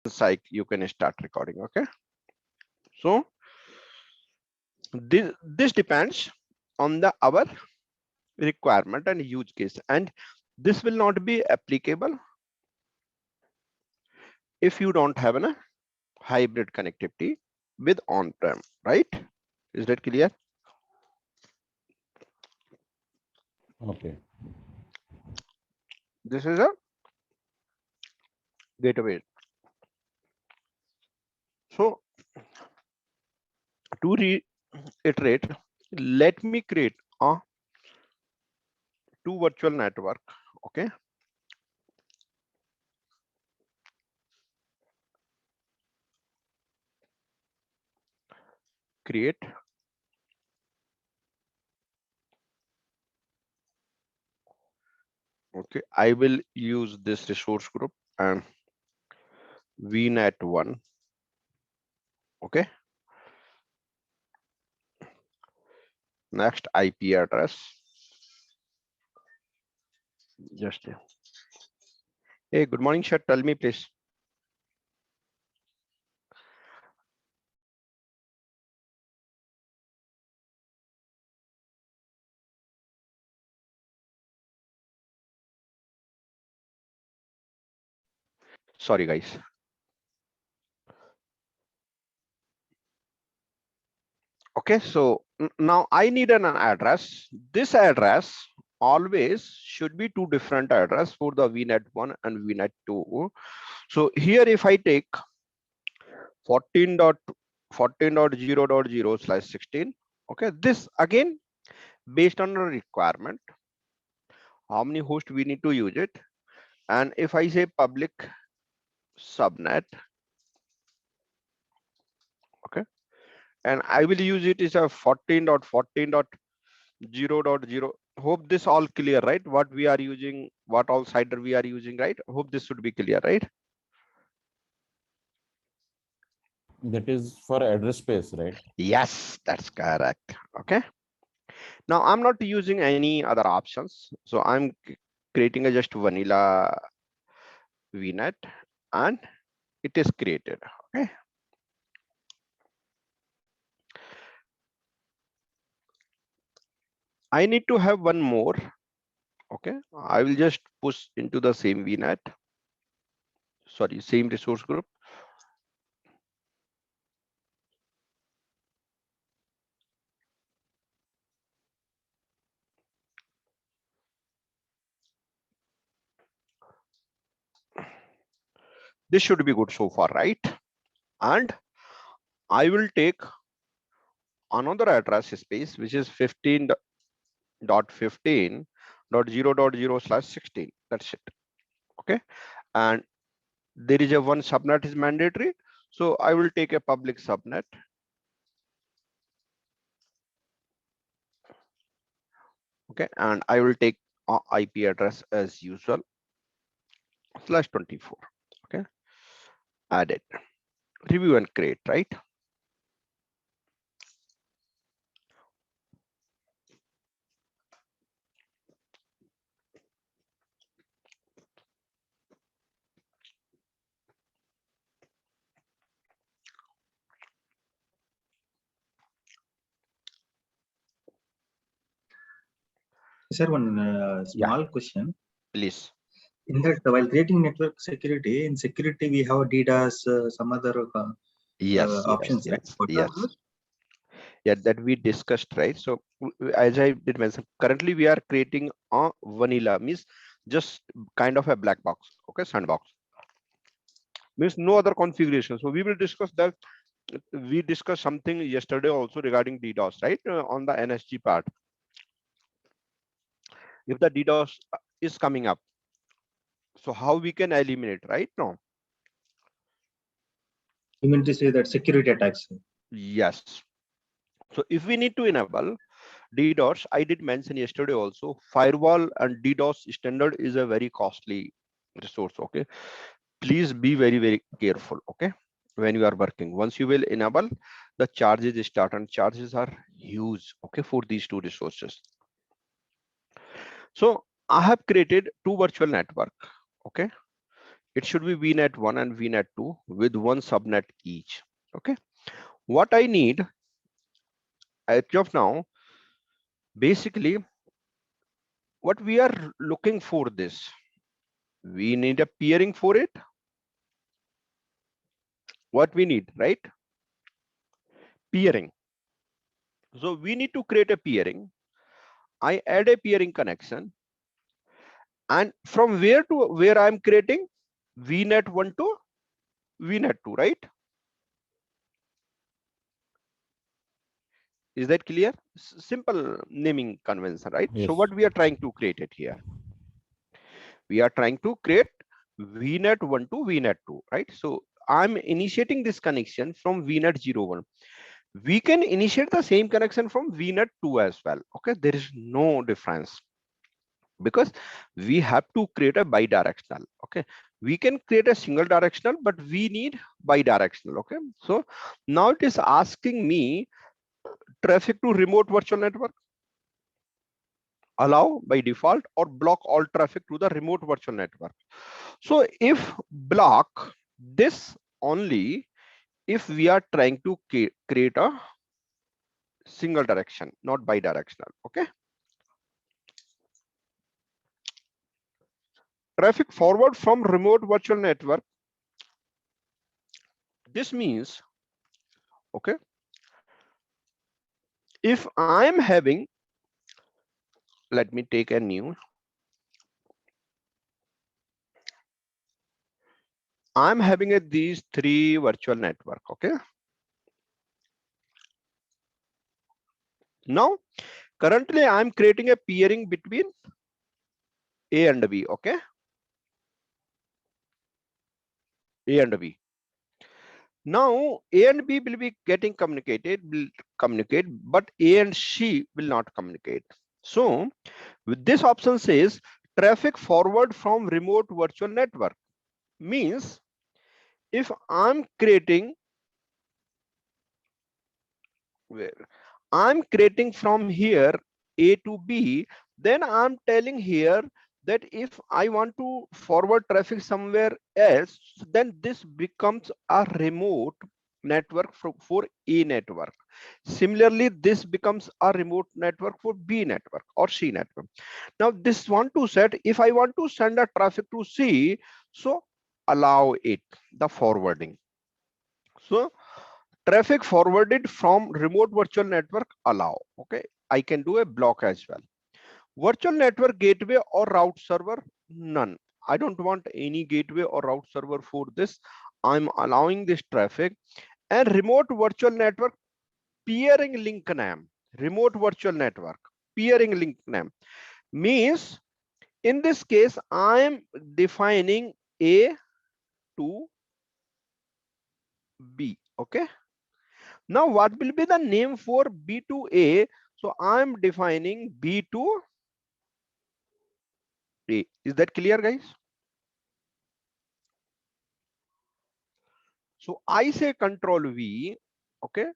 Psych, you can start recording. Okay, so this depends on the our requirement and use case, and this will not be applicable if you don't have a hybrid connectivity with on-prem, right? Is that clear? Okay. This is a gateway. So to reiterate, let me create a two virtual network. Okay, create. Okay, I will use this resource group and VNet1. Okay, next IP address. Just hey, good morning, sir. Tell me, please. Sorry, guys. Okay, so now I need an address. This address always should be two different address for the VNet1 and VNet2. So here, if I take 14.14.0.0/16, okay, this again based on a requirement, how many hosts we need to use it, and if I say public subnet, okay, and I will use it is a 14.14.0.0. Hope this all clear, right? What we are using, what all CIDR we are using, right? Hope this should be clear, right? That is for address space, right? Yes, that's correct. Okay, now I'm not using any other options, so I'm creating a just vanilla VNet, and it is created. Okay, I need to have one more. Okay, I will just push into the same VNet, sorry, same resource group. This should be good so far, right? And I will take another address space, which is 15.15.0.0/16. That's it. Okay, and there is a one subnet is mandatory, so I will take a public subnet. Okay, and I will take IP address as usual /24. Okay, add it, review and create, right? Sir, one Yeah, small question. please. In that, while creating network security, in security we have DDoS, some other Yes, yes, options, right? yes, What are yes. those? Yeah, that we discussed, right? So as I did mention, currently we are creating a vanilla, means just kind of a black box. Okay, sandbox, means no other configuration. So we will discuss that. We discussed something yesterday also regarding DDoS, right? On the NSG part, if the DDoS is coming up, so how we can eliminate, right? No. You mean to say that security attacks? Yes. So if we need to enable DDoS, I did mention yesterday also, firewall and DDoS standard is a very costly resource. Okay, please be very careful. Okay, when you are working, once you will enable, the charges start, and charges are huge. Okay, for these two resources. So I have created two virtual network. Okay, It should be VNet 1 and VNet 2 with one subnet each. Okay. What I need as of now, basically, what we are looking for this, we need a peering for it. What we need, right? Peering. So we need to create a peering. I add a peering connection, and from where to where I'm creating VNet 1 to VNet 2, right? Is that clear? Simple naming convention, right? Yes. So what we are trying to create it here, we are trying to create VNet 1 to VNet 2, right? So I'm initiating this connection from VNet 01. We can initiate the same connection from VNet 2 as well. Okay, there is no difference because we have to create a bidirectional. Okay, we can create a single directional, but we need bidirectional. Okay, so now it is asking me traffic to remote virtual network, allow by default, or block all traffic to the remote virtual network. So if block this only if we are trying to create a single direction, not bidirectional. Okay, traffic forward from remote virtual network, this means, okay, if I'm having, let me take a new, I'm having these three virtual network. Okay, now currently I'm creating a peering between A and B. Okay, A and B. Now A and B will be getting will communicate, but A and C will not communicate. So with this option says traffic forward from remote virtual network, means if I'm creating where I'm creating from here A to B, then I'm telling here that if I want to forward traffic somewhere else, then this becomes a remote network for A network. Similarly, this becomes a remote network for B network or C network. Now this want to set, if I want to send a traffic to C, so allow it, the forwarding. So traffic forwarded from remote virtual network, allow. Okay, I can do a block as well. Virtual network gateway or route server, none. I don't want any gateway or route server for this. I'm allowing this traffic. And remote virtual network peering link name, remote virtual network peering link name means, in this case I am defining A to B. Okay, now what will be the name for B to A? So I'm defining B to A. Is that clear, guys? So I say control V. Okay,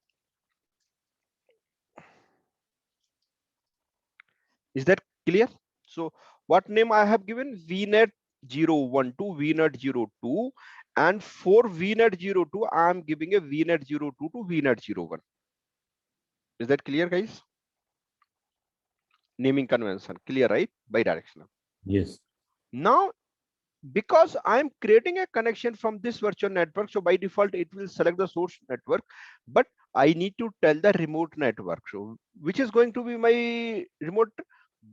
is that clear? So what name I have given? VNet 012, VNet 02, and for VNet 02 I am giving a VNet 02 to VNet 01. Is that clear, guys? Naming convention clear, right? Bidirectional. Yes. Now because I'm creating a connection from this virtual network, so by default it will select the source network, but I need to tell the remote network. So which is going to be my remote?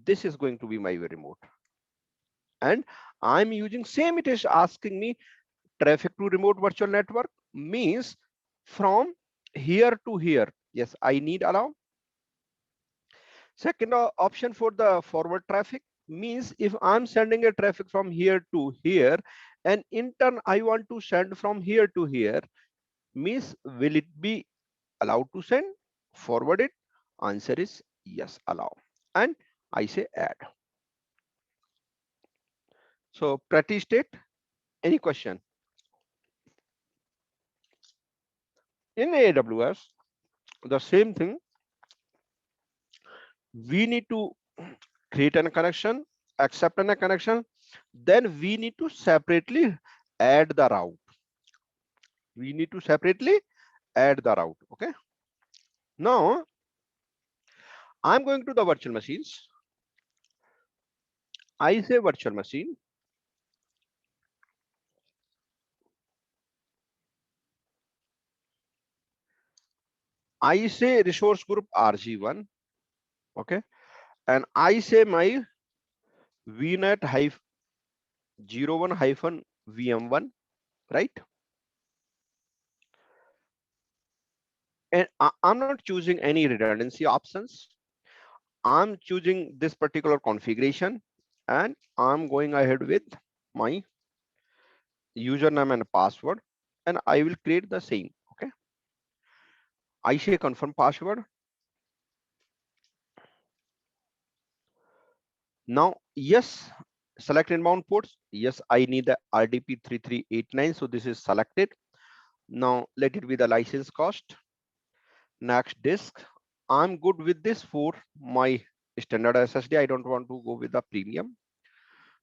This is going to be my remote, and I'm using same. It is asking me traffic to remote virtual network means from here to here. Yes, I need allow. Second option for the forward traffic means if I'm sending a traffic from here to here, and in turn I want to send from here to here, means will it be allowed to send, forward it? Answer is yes, allow. And I say add. So pretty state, any question? In AWS, the same thing. We need to create a connection, accept a connection, then we need to separately add the route. We need to separately add the route. Okay. Now I'm going to the virtual machines. I say virtual machine. I say resource group RG1. Okay. And I say my VNet 01 VM1, right? And I'm not choosing any redundancy options. I'm choosing this particular configuration and I'm going ahead with my username and password, and I will create the same. Okay. I say confirm password. Now, yes, select inbound ports. Yes, I need the RDP 3389. So this is selected. Now let it be the license cost. Next disk. I'm good with this for my standard SSD. I don't want to go with the premium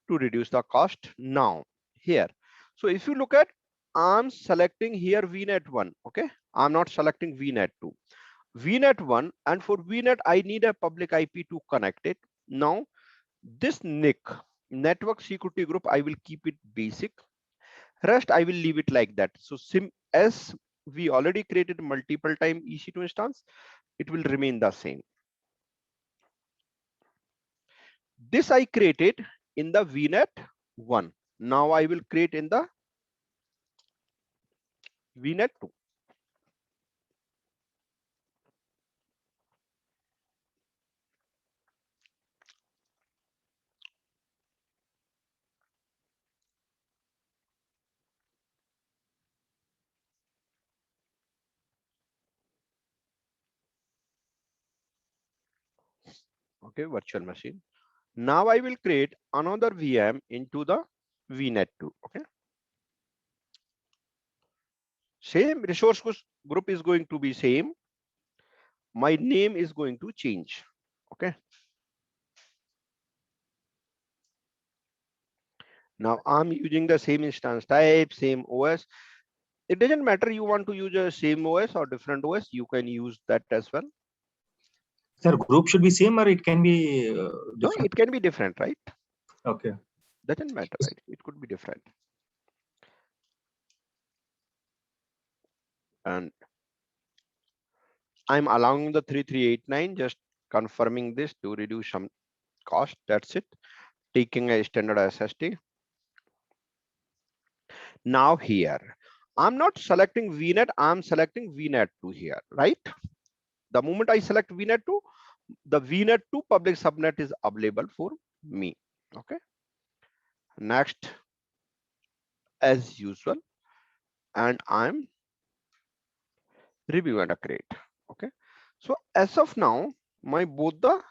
to reduce the cost. Now here. So if you look at, I'm selecting here VNet 1. Okay. I'm not selecting VNet 2. VNet 1, and for VNet, I need a public IP to connect it. Now this NIC, network security group, I will keep it basic. Rest I will leave it like that. So as we already created multiple time EC2 instance, it will remain the same. This I created in the VNet 1. Now I will create in the VNet 2. Okay, virtual machine. Now I will create another VM into the VNet 2. Okay. Same resource group is going to be same. My name is going to change. Okay. Now I'm using the same instance type, same OS. It doesn't matter you want to use a same OS or different OS, you can use that as well. Sir, group should be same or it can be No, different? it can be different, right? Okay. Doesn't matter, right? It could be different. And I'm allowing the 3389, just confirming this to reduce some cost. That's it. Taking a standard SSD. Now here, I'm not selecting VNet, I'm selecting VNet 2 here, right? The moment I select VNet 2, the VNet 2 public subnet is available for me. Okay. Next, as usual, and I'm review and create. Okay. So as of now, my both the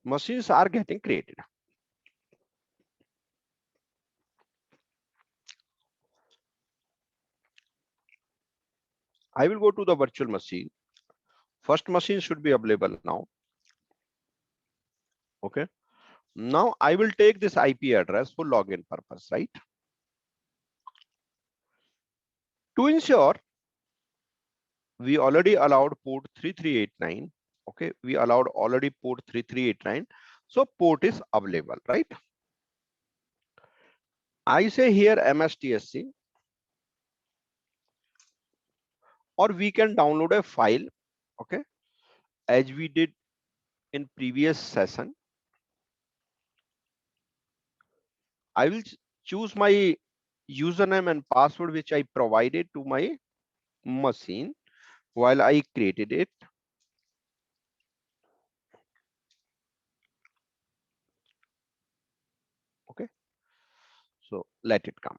machines are getting created. I will go to the virtual machine. First machine should be available now. Okay. Now I will take this IP address for login purpose, right? To ensure we already allowed port 3389. Okay, we allowed already port 3389. So port is available, right? I say here MSTSC, or we can download a file. Okay, as we did in previous session. I will choose my username and password which I provided to my machine while I created it. Okay, so let it come.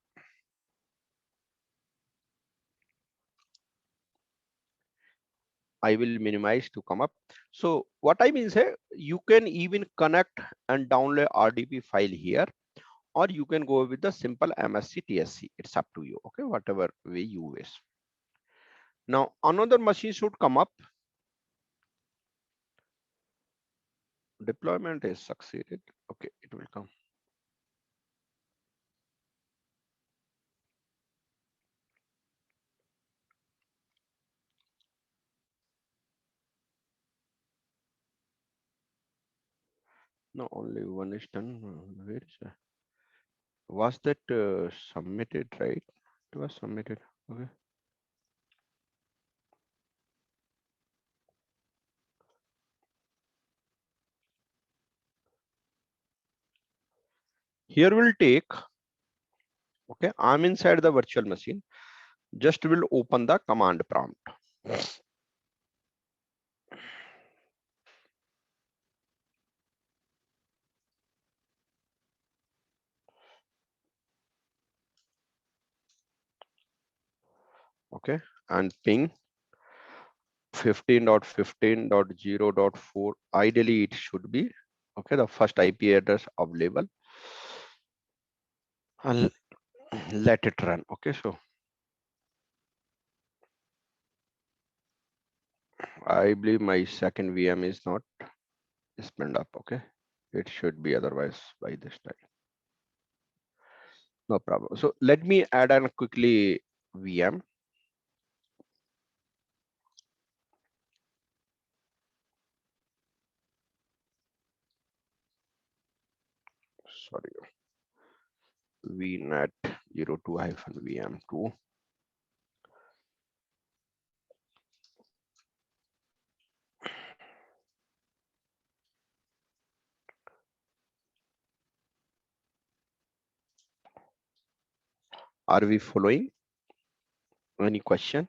I will minimize to come up. So what I mean say, you can even connect and download RDP file here, or you can go with the simple MSC TSC. It's up to you. Okay, whatever way you wish. Now another machine should come up. Deployment is succeeded. Okay, it will come. No, only one is done. Where is that? Was that submitted, right? It was submitted. Okay. Here we'll take, okay, I'm inside the virtual machine. Just will open the command prompt. Okay, and ping 15.15.0.4. Ideally, it should be, okay, the first IP address available. I'll let it run. Okay, so I believe my second VM is not spun up. Okay, it should be otherwise by this time. No problem. So let me add on quickly VM. Sorry, vnet 02-VM2. Are we following? Any question?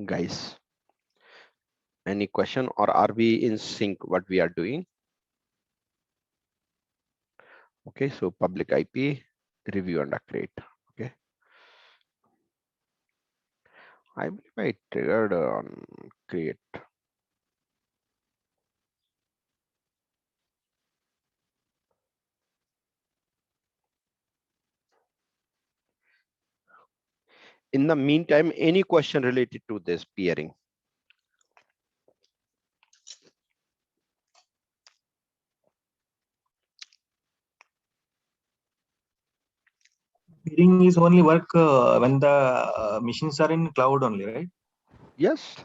Guys, any question, or are we in sync what we are doing? Okay, so public IP, review and create. Okay, I believe I triggered on create. In the meantime, any question related to this peering? Peering is only work when the machines are in cloud only, right? Yes.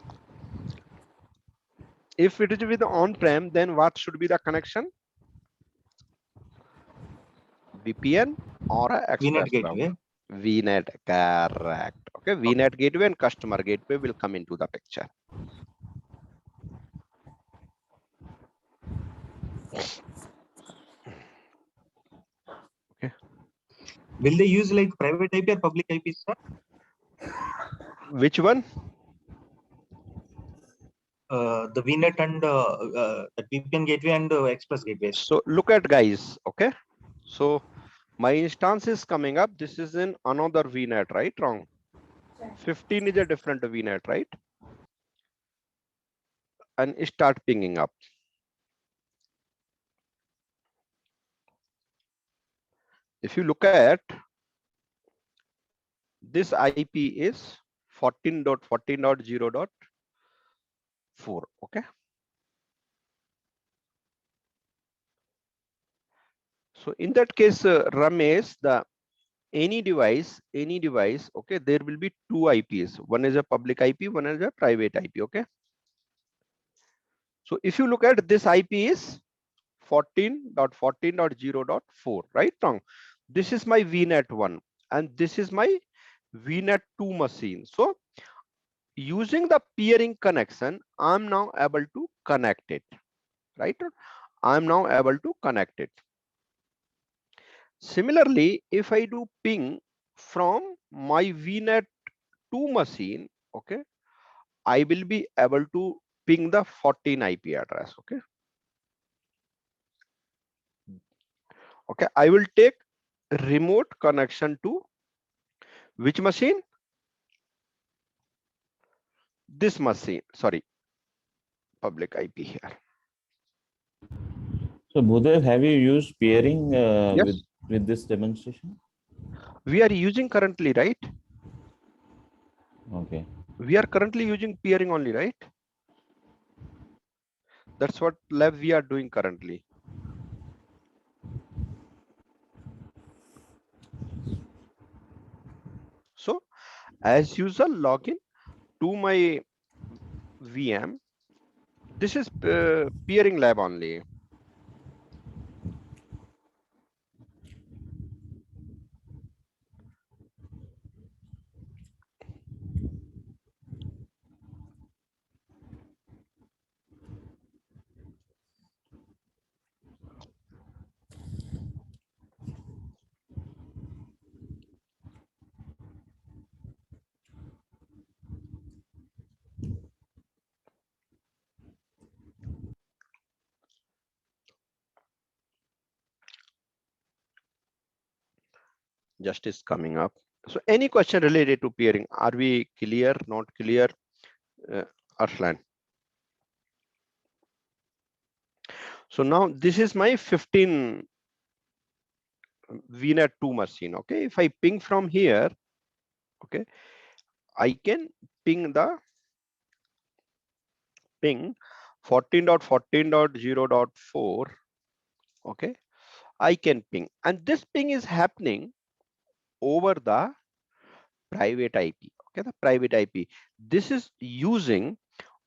If it is with on-prem, then what should be the connection? VPN or a VNet express route? gateway. VNet, correct. Okay, VNet gateway and customer gateway will come into the picture. Okay. Will they use like private IP or public IP, sir? Which one? The VNet and the VPN gateway and express gateways. So look at guys. Okay. So my instance is coming up. This is in another VNet, right? Wrong. 15 is a different VNet, right? And start pinging up. If you look at this IP is 14.14.0.4. Okay. So in that case, Ramesh, the any device, okay, there will be two IPs. One is a public IP, one is a private IP. Okay. So if you look at this IP is 14.14.0.4, right? Wrong. This is my VNet 1 and this is my VNet 2 machine. So using the peering connection, I'm now able to connect it, right? I'm now able to connect it. Similarly, if I do ping from my VNet 2 machine, okay, I will be able to ping the 14 IP address. Okay. Okay, I will take remote connection to which machine? This machine, sorry, public IP here. So Bhudev, have you used peering Yes, with this demonstration? we are using currently, right? Okay. We are currently using peering only, right? That's what lab we are doing currently. So as usual, login to my VM. This is peering lab only. Just is coming up. So any question related to peering? Are we clear? Not clear? Arslan. So now this is my 15 VNet 2 machine. Okay, if I ping from here, okay, I can ping the ping 14.14.0.4. Okay, I can ping, and this ping is happening over the private IP. Okay, the private IP. This is using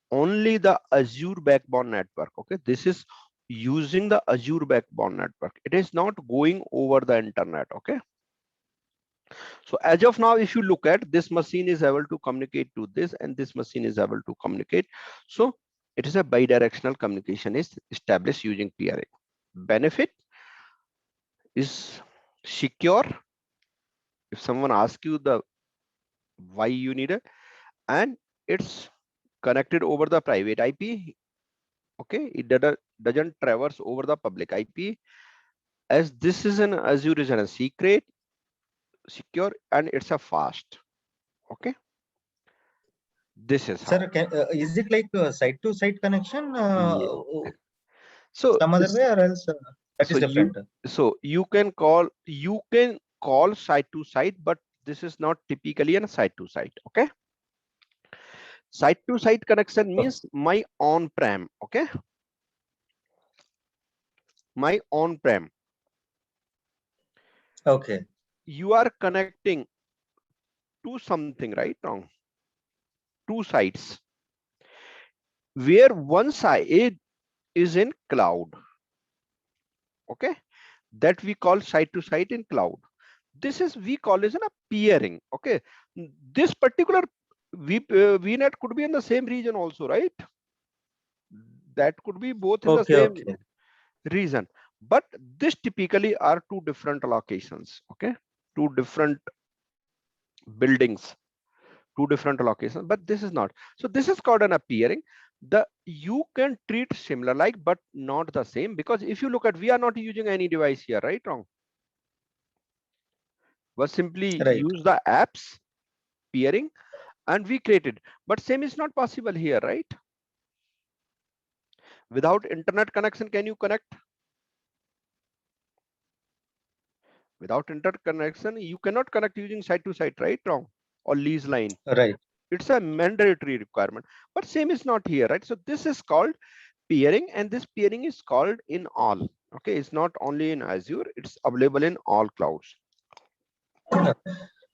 only the Azure backbone network. Okay, this is using the Azure backbone network. It is not going over the internet. Okay, so as of now, if you look at this machine is able to communicate to this, and this machine is able to communicate. So it is a bidirectional communication is established using peering. Benefit is secure. If someone asks you the why you need it, and it's connected over the private IP. Okay, it doesn't traverse over the public IP, as this is an Azure is a secret, secure, and it's a fast. Okay, this is how. Sir, is it like a site-to-site connection? Yeah. So Some other way, or else that so is different? you can call site to site, but this is not typically a site to site. Okay, site to site connection means my on-prem. Okay, my on-prem. Okay. You are connecting to something, right? Wrong. Two sites where one side is in cloud. Okay, that we call site to site in cloud. This is we call as a peering. Okay, this particular VNet could be in the same region also, right? That could be both in the Okay. same Okay. region, but this typically are two different locations. Okay, two different buildings, two different locations, but this is not. So this is called an peering. The you can treat similar like, but not the same, because if you look at, we are not using any device here, right? Wrong. Was simply Right. use the apps peering and we created, but same is not possible here, right? Without internet connection, can you connect? Without internet connection, you cannot connect using site to site, right? Wrong. Or lease line. Right. It's a mandatory requirement, but same is not here, right? So this is called peering, and this peering is called in all. Okay, it's not only in Azure, it's available in all clouds.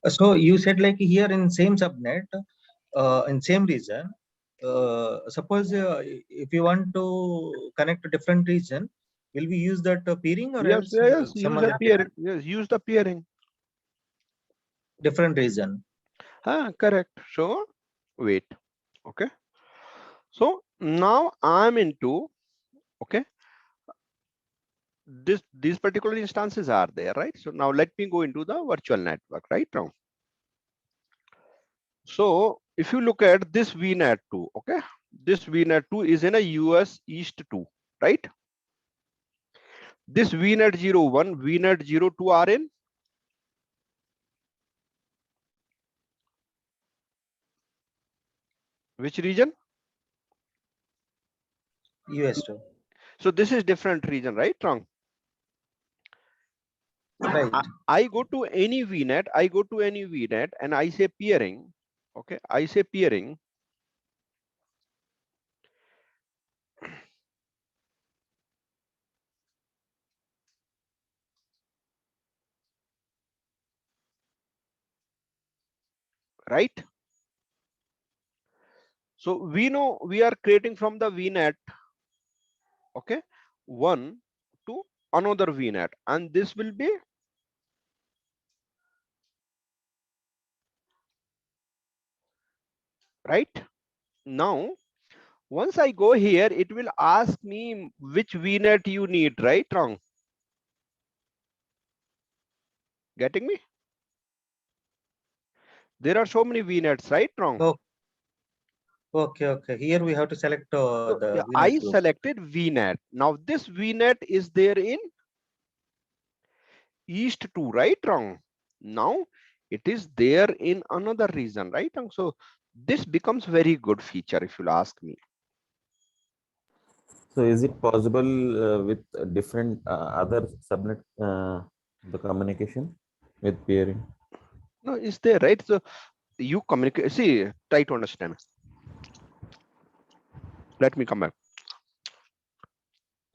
So you said like here in same subnet, in same region, suppose if you want to connect a different region, will we use that peering, or Yes, else yes, some use a other peering. Yes, use the peering. different region? Correct. So wait. Okay. So now I'm into, okay, these particular instances are there, right? So now let me go into the virtual network, right now. So if you look at this VNet 2, okay, this VNet 2 is in a US East 2, right? This VNet 01, VNet 02 are in which region? US too. So this is different region, right? Wrong. Right. I go to any VNet, and I say peering. Okay, I say peering. Right? So we know we are creating from the VNet, okay, one to another VNet, and this will be right. Now once I go here, it will ask me which VNet you need, right? Wrong? Getting me? There are so many VNets, right? Wrong? Oh, okay. Here we have to select So the yeah, VNet I group. selected VNet. Now this VNet is there in East 2, right? Wrong? Now it is there in another region, right? Wrong? So this becomes very good feature if you'll ask me. So is it possible with different other subnet the communication with peering? No, is there, right? So you communicate, see, try to understand. Let me come back.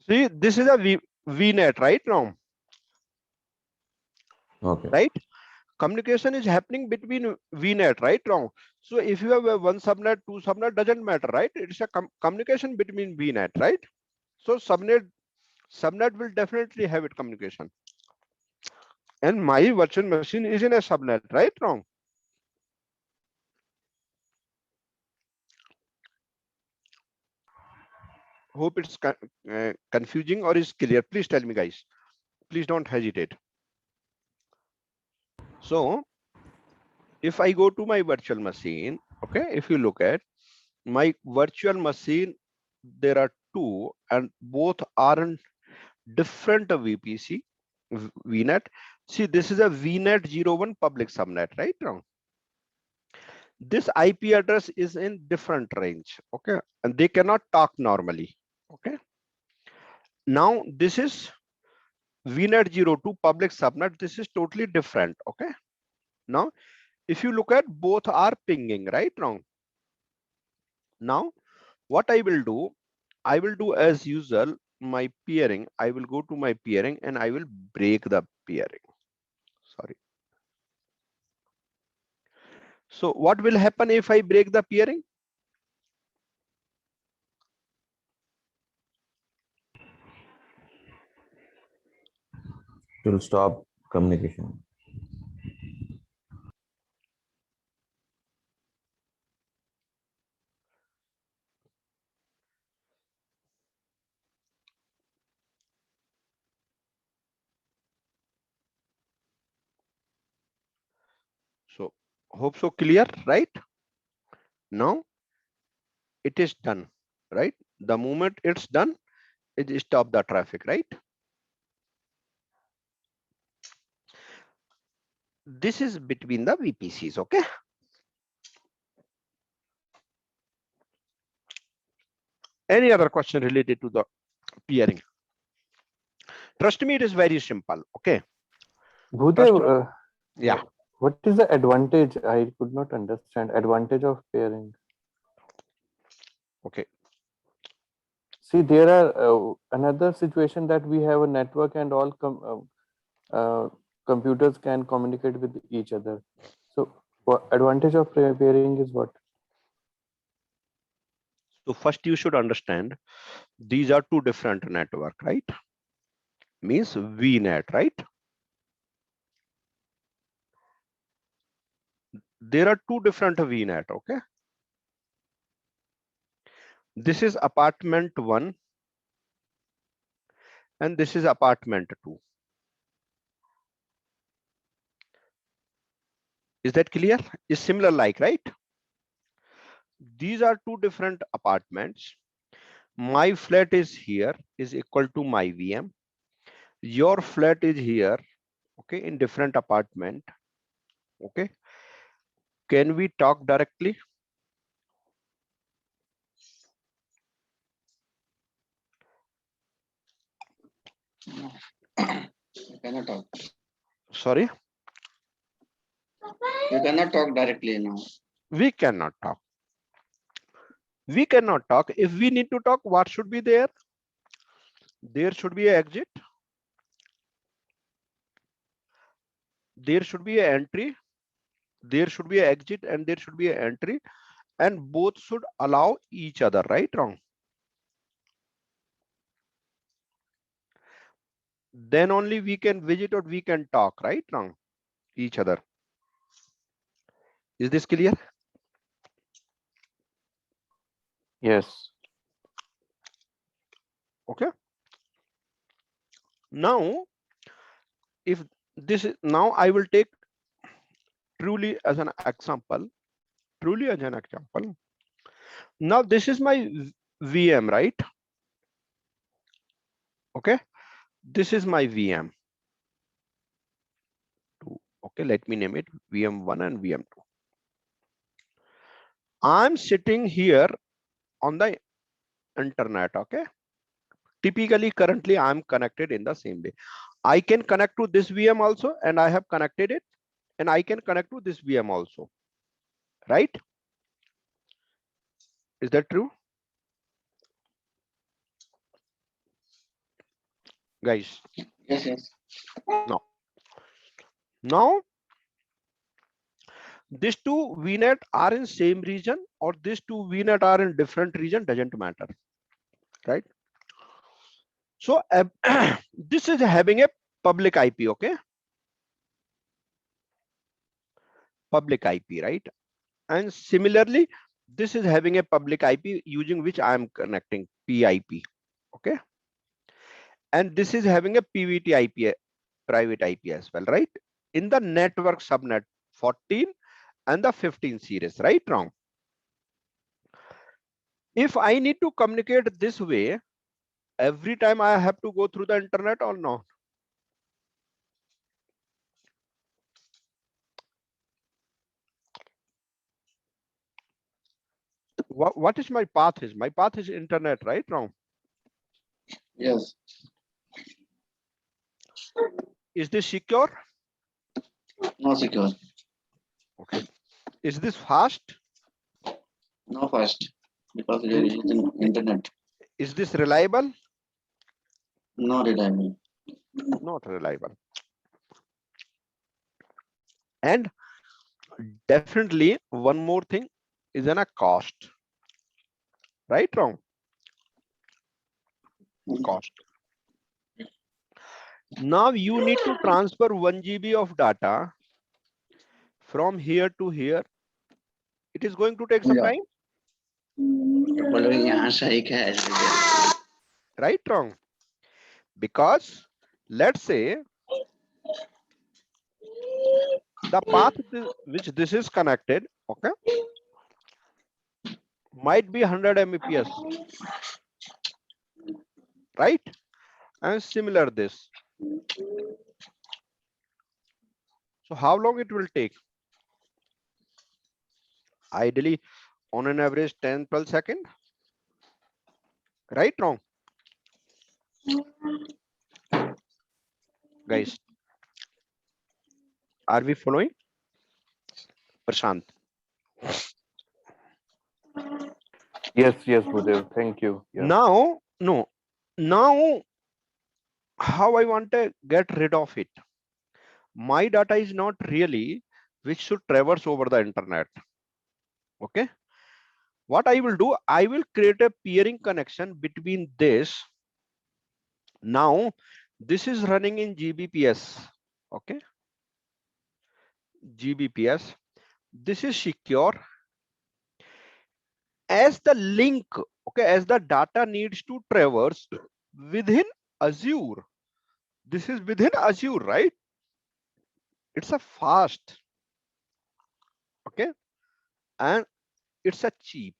See, this is a VNet, right? Now, Okay. right? Communication is happening between VNet, right? Wrong. So if you have a one subnet, two subnet, doesn't matter, right? It's a communication between VNet, right? So subnet will definitely have it communication. And my virtual machine is in a subnet, right? Wrong. Hope it's confusing or is clear. Please tell me, guys. Please don't hesitate. So if I go to my virtual machine, okay, if you look at my virtual machine, there are two and both are in different VPC, VNet. See, this is a VNet 01 public subnet, right? Now, this IP address is in different range, okay, and they cannot talk normally, okay. Now, this is VNet 02 public subnet. This is totally different, okay. Now, if you look at both are pinging, right? Now, what I will do as usual, my peering, I will go to my peering and I will break the peering. Sorry. So what will happen if I break the peering? It will stop communication. So hope so clear, right? Now it is done, right? The moment it's done, it stop the traffic, right? This is between the VPCs, okay? Any other question related to the peering? Trust me, it is very simple, okay? Bhudev, Yeah. what is the advantage? I could not understand advantage of pairing. Okay. See, there are another situation that we have a network and all computers can communicate with each other. So, what advantage of pairing is what? So first you should understand these are two different network, right? Means VNet, right? There are two different VNet, okay? This is apartment 1 and this is apartment 2. Is that clear? Is similar like, right? These are two different apartments. My flat is here is equal to my VM. Your flat is here, okay, in different apartment, okay? Can we talk directly? You cannot talk. Sorry? You cannot talk directly now. We cannot talk. We cannot talk. If we need to talk, what should be there? There should be an exit. There should be an entry. There should be an exit and there should be an entry. and both should allow each other, right? Wrong. Then only we can visit or we can talk, right? Wrong. Each other. Is this clear? Yes. Okay. Now, if this is, now I will take truly as an example. Truly as an example. Now this is my VM, right? Okay. This is my VM. Okay, let me name it VM1 and VM2. I'm sitting here on the internet. Okay. Typically, currently, I'm connected in the same way. I can connect to this VM also, and I have connected it, and I can connect to this VM also, right? Is that true? Guys, Yes, yes. now these two VNet are in same region or these two VNet are in different region, doesn't matter, right? So this is having a public IP, okay? Public IP, right? And similarly, this is having a public IP using which I am connecting, PIP, okay? And this is having a PVT IP, private IP as well, right? In the network subnet 14 and the 15 series, right? Wrong. If I need to communicate this way, every time I have to go through the internet or not? What is my path is? My path is internet, right? Wrong. Yes. Is this secure? No secure. Okay. Is this fast? No fast. Because we are using internet. Is this reliable? No reliable. Not reliable. And definitely one more thing is a cost, right? Wrong. Cost. Now you need to transfer 1 GB of data from here to here. It is going to take some Yeah. time, बोल रहे हैं, यहाँ सही क्या है? right? Wrong. Because let's say the path which this is connected, okay, might be 100 Mbps, right? And similar this. So how long it will take? Ideally, on an average 10-12 seconds, right? Wrong. Guys, are we following? Prashant. Yes, Gurudev. Thank you. Yeah. Now, no. Now, how I want to get rid of it? My data is not really which should traverse over the internet. Okay. What I will do, I will create a peering connection between this. Now, this is running in GBPS. Okay. GBPS. This is secure. As the link, okay, as the data needs to traverse within Azure. This is within Azure, right? It's a fast. Okay. And it's a cheap.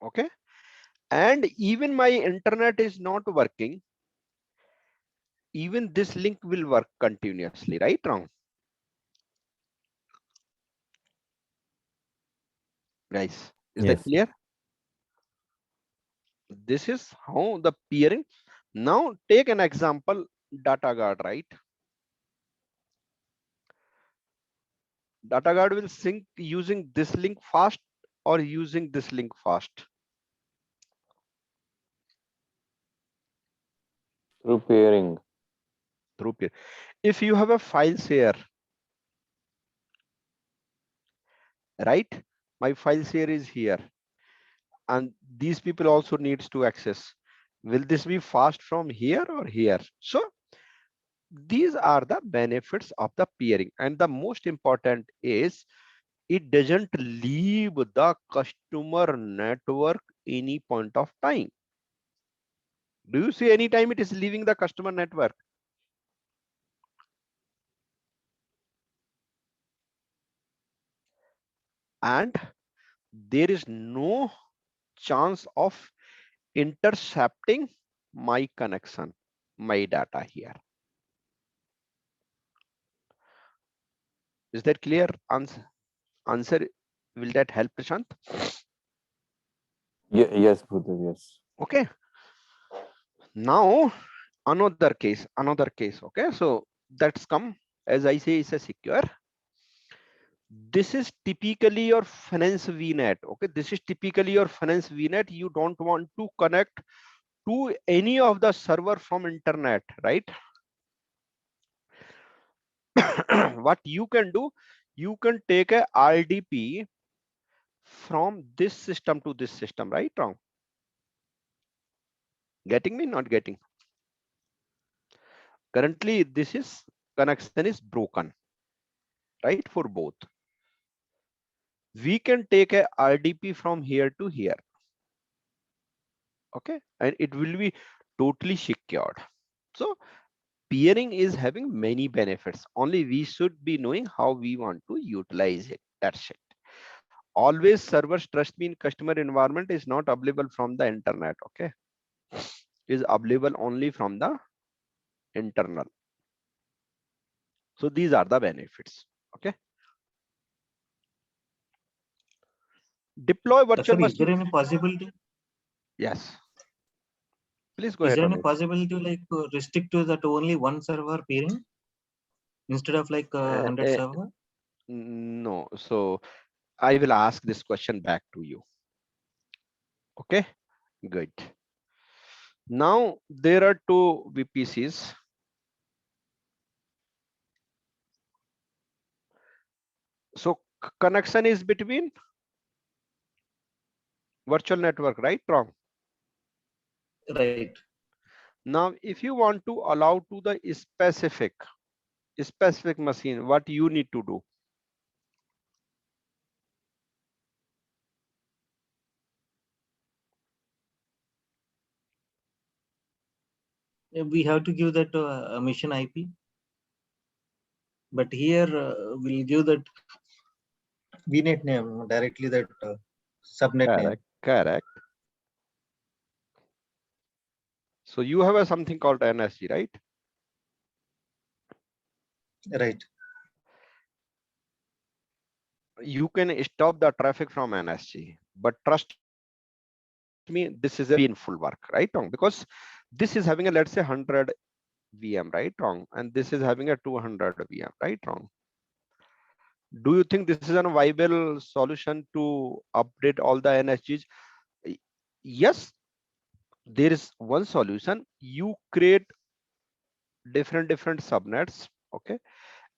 Okay. And even my internet is not working. Even this link will work continuously, right? Wrong. Guys, is that Yes. clear? This is how the peering. Now take an example, DataGuard, right? DataGuard will sync using this link fast or using this link fast. Through peering. Through peer. If you have a file share, right? My file share is here, and these people also needs to access. Will this be fast from here or here? So these are the benefits of the peering, and the most important is it doesn't leave the customer network any point of time. Do you see any time it is leaving the customer network? And there is no chance of intercepting my connection, my data here. Is that clear? Answer, will that help, Prashant? Yes, Bhudev, yes. Okay. Now another case. Okay, so that's come, as I say, is a secure. This is typically your finance VNet. Okay, this is typically your finance VNet. You don't want to connect to any of the server from internet, right? What you can do, you can take a RDP from this system to this system, right? Wrong? Getting me? Not getting? Currently, this is connection is broken, right? For both. We can take a RDP from here to here. Okay, and it will be totally secured. So peering is having many benefits. Only we should be knowing how we want to utilize it. That's it. Always servers, trust me, in customer environment is not available from the internet. Okay, is available only from the internal. So these are the benefits. Okay, deploy virtual Actually, is there machine. any possibility? Yes, please go Is ahead, there any Ramesh. possibility to like restrict to that only one server peering instead of like 100 server? No, so I will ask this question back to you. Okay, good. Now there are two VPCs. So connection is between virtual network, right? Wrong. Right. Now, if you want to allow to the specific machine, what you need to do? We have to give that mission IP, but here we'll give that VNet name directly, that subnet name. Correct. So you have a something called NSG, right? Right. You can stop the traffic from NSG, but trust me, this is a painful work, right? Wrong, because this is having a, let's say, 100 VM, right? Wrong, and this is having a 200 VM, right? Wrong. Do you think this is a viable solution to update all the NSGs? Yes, there is one solution. You create different subnets, okay,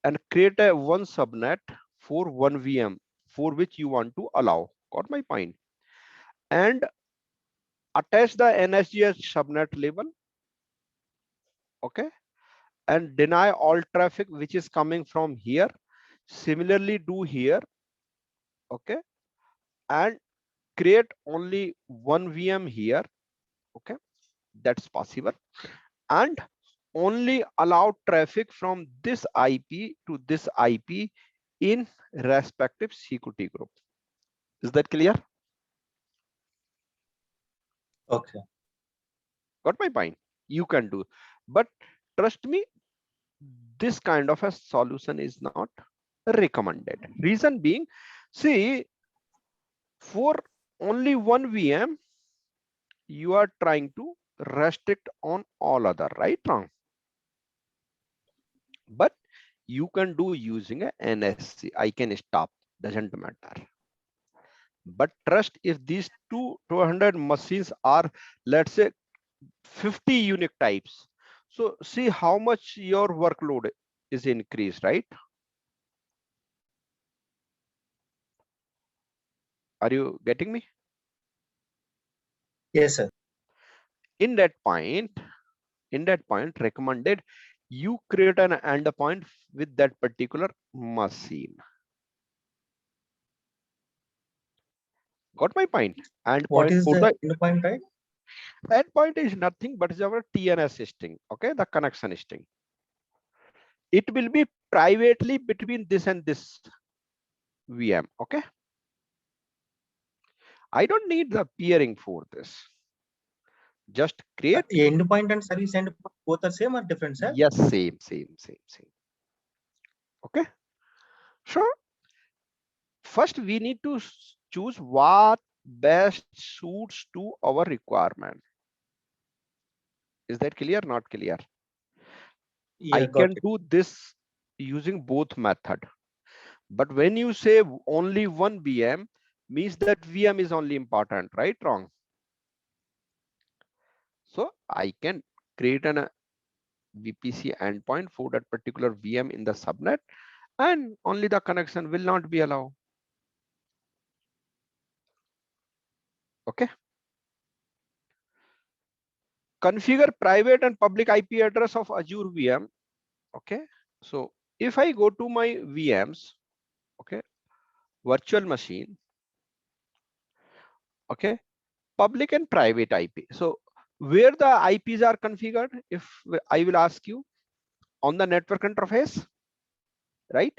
and create a one subnet for one VM for which you want to allow. Got my point? And attach the NSG subnet label, okay, and deny all traffic which is coming from here. Similarly, do here, okay, and create only one VM here, okay, that's possible, and only allow traffic from this IP to this IP in respective security group. Is that clear? Okay. Got my point? You can do, but trust me, this kind of a solution is not recommended. Reason being, see, for only one VM, you are trying to restrict on all other, right? Wrong. But you can do using a NSC. I can stop, doesn't matter. But trust, if these 200 machines are, let's say, 50 unique types, so see how much your workload is increased, right? Are you getting me? Yes, sir. In that point, recommended you create an endpoint with that particular machine. Got my point? What Endpoint is for the the endpoint, right? endpoint is nothing but is our TNS string. Okay, the connection string. It will be privately between this and this VM. Okay, I don't need the peering for this. Just create. Endpoint and service endpoint both are same or different, sir? Yes, same. Okay, so first we need to choose what best suits to our requirement. Is that clear? Not clear? Yeah, I got can it. do this using both method. But when you say only one VM, means that VM is only important, right? Wrong. So I can create an VPC endpoint for that particular VM in the subnet, and only the connection will not be allowed. Okay. Configure private and public IP address of Azure VM. Okay. So if I go to my VMs, okay, virtual machine, okay, public and private IP. So where the IPs are configured, if I will ask you, on the network interface, right?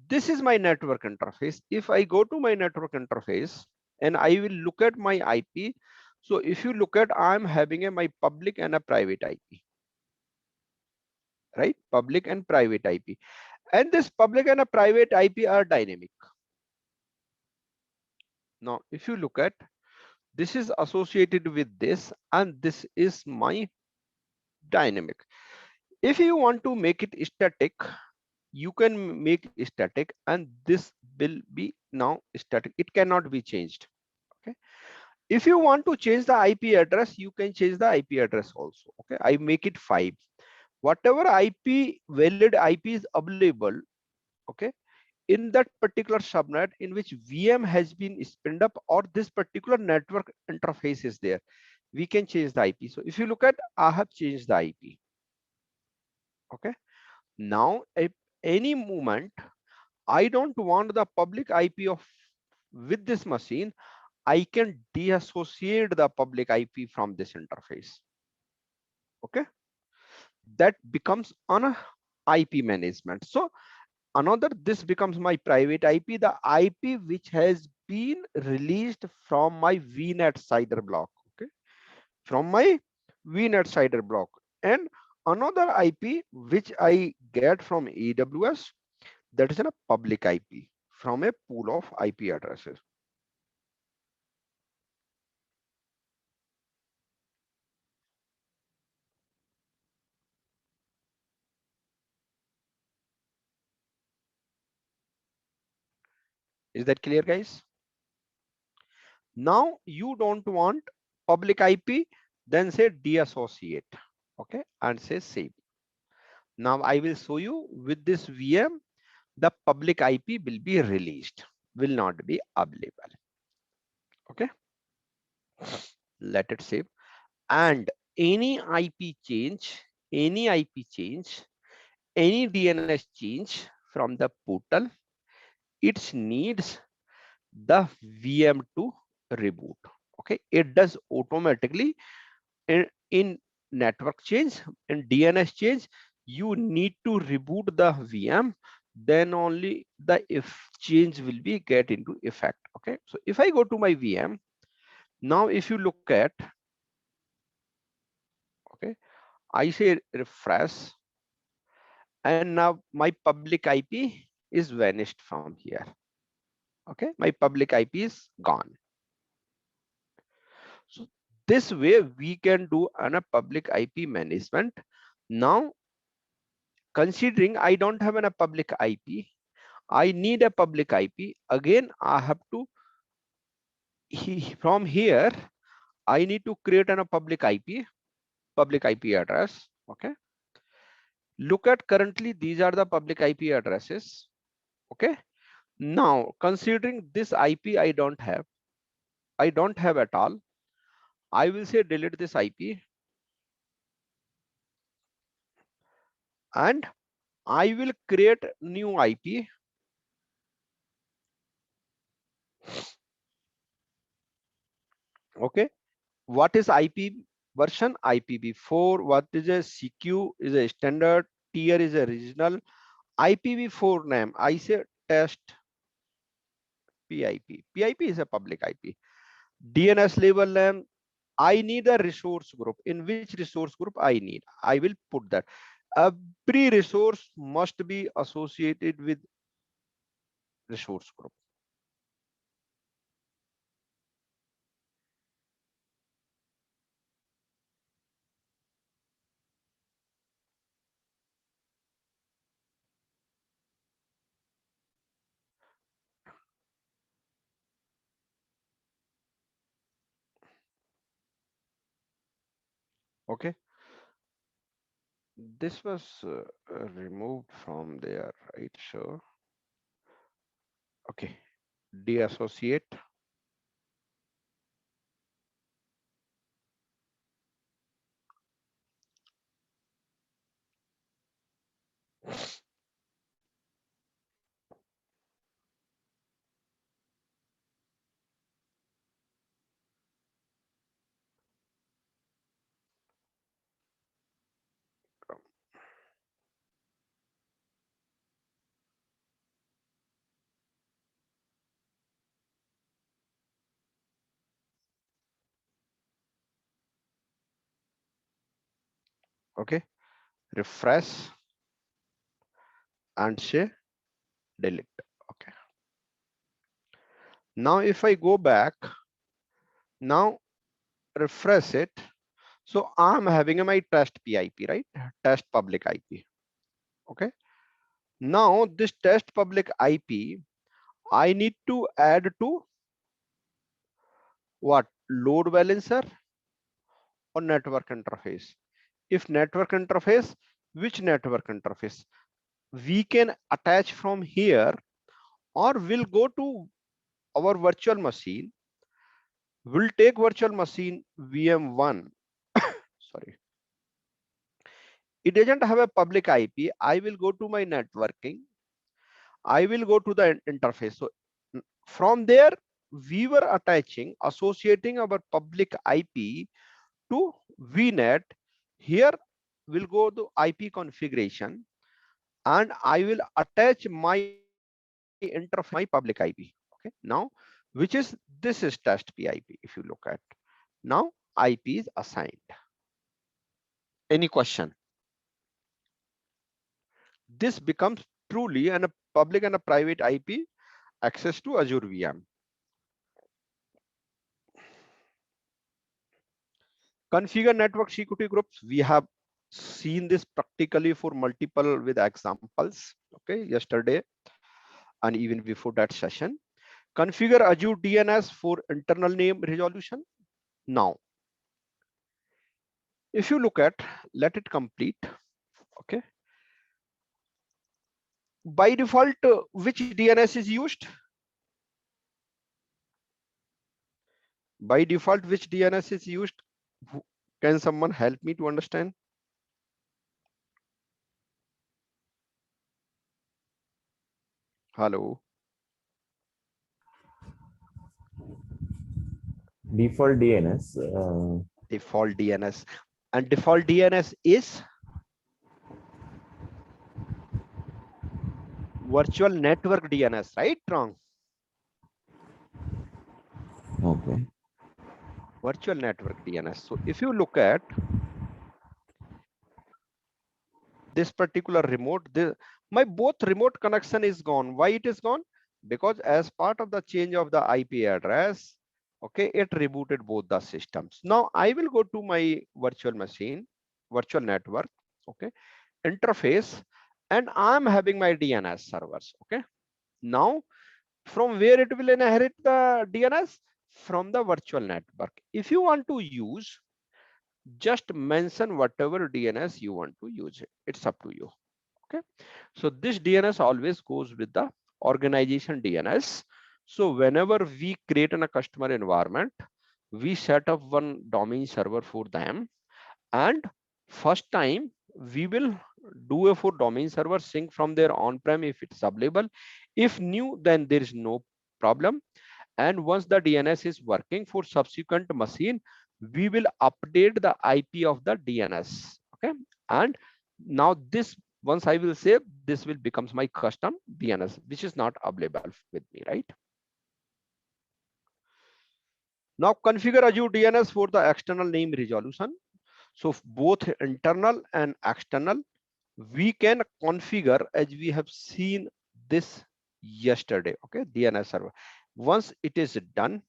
This is my network interface. If I go to my network interface and I will look at my IP, so if you look at, I'm having my public and a private IP, right? Public and private IP, and this public and a private IP are dynamic. Now if you look at, this is associated with this, and this is my dynamic. If you want to make it static, you can make static, and this will be now static. It cannot be changed. Okay. If you want to change the IP address, you can change the IP address also. Okay. I make it 5. Whatever IP, valid IP is available, okay, in that particular subnet in which VM has been spinned up, or this particular network interface is there, we can change the IP. So if you look at, I have changed the IP. Okay. Now at any moment I don't want the public IP of with this machine, I can deassociate the public IP from this interface. Okay, that becomes on a IP management. So another, this becomes my private IP, the IP which has been released from my VNet CIDR block. Okay, from my VNet CIDR block, and another IP which I get from AWS, that is in a public IP from a pool of IP addresses. Is that clear, guys? Now you don't want public IP, then say deassociate, okay, and say save. Now I will show you with this VM, the public IP will be released, will not be available. Okay, let it save. And any IP change, any IP change, any DNS change from the portal, it needs the VM to reboot. Okay, it does automatically. In network change and DNS change, you need to reboot the VM, then only the if change will be get into effect. Okay, so if I go to my VM now, if you look at, okay, I say refresh, and now my public IP is vanished from here. Okay, my public IP is gone. So this way we can do a public IP management. Now considering I don't have a public IP, I need a public IP. Again, I have to, from here, I need to create a public IP address. Okay. Look at currently, these are the public IP addresses. Okay. Now, considering this IP I don't have at all, I will say delete this IP and I will create new IP. Okay, what is IP version? IPv4. What is a CQ? Is a standard. Tier is a regional. IPv4 name, I say test PIP. PIP is a public IP. DNS label name, I need a resource group. In which resource group I need? I will put that. Every resource must be associated with resource group. Okay. This was removed from there, right? So, okay. Deassociate. Okay. Refresh and say delete. Okay. Now, if I go back, now refresh it. So I'm having my test PIP, right? Test public IP. Okay. Now this test public IP, I need to add to what? Load balancer or network interface. If network interface, which network interface? We can attach from here or we'll go to our virtual machine. We'll take virtual machine VM1. Sorry. It doesn't have a public IP. I will go to my networking. I will go to the interface. So from there, we were associating our public IP to VNet. Here we'll go to IP configuration and I will attach my interface, my public IP. Okay. Now, which is this is test PIP. If you look at now, IP is assigned. Any question? This becomes truly a public and a private IP access to Azure VM. Configure network security groups. We have seen this practically for multiple with examples. Okay, yesterday and even before that session. Configure Azure DNS for internal name resolution. Now, if you look at, let it complete. Okay. By default, which DNS is used? By default, which DNS is used? Can someone help me to understand? Hello. Default DNS. Default DNS. And default DNS is virtual network DNS, right? Wrong. Okay. Virtual network DNS. So if you look at this particular remote, my both remote connection is gone. Why it is gone? Because as part of the change of the IP address, okay, it rebooted both the systems. Now I will go to my virtual machine, virtual network, okay, interface, and I'm having my DNS servers. Okay. Now from where it will inherit the DNS? From the virtual network. If you want to use, just mention whatever DNS you want to use it. It's up to you. Okay. So this DNS always goes with the organization DNS. So whenever we create in a customer environment, we set up one domain server for them, and first time we will do a for domain server sync from their on-prem if it's available. If new, then there is no problem. And once the DNS is working for subsequent machine, we will update the IP of the DNS. Okay, and now this, once I will save, this will becomes my custom DNS, which is not available with me, right? Now configure Azure DNS for the external name resolution. So both internal and external, we can configure as we have seen this yesterday. Okay, DNS server. Once it is done,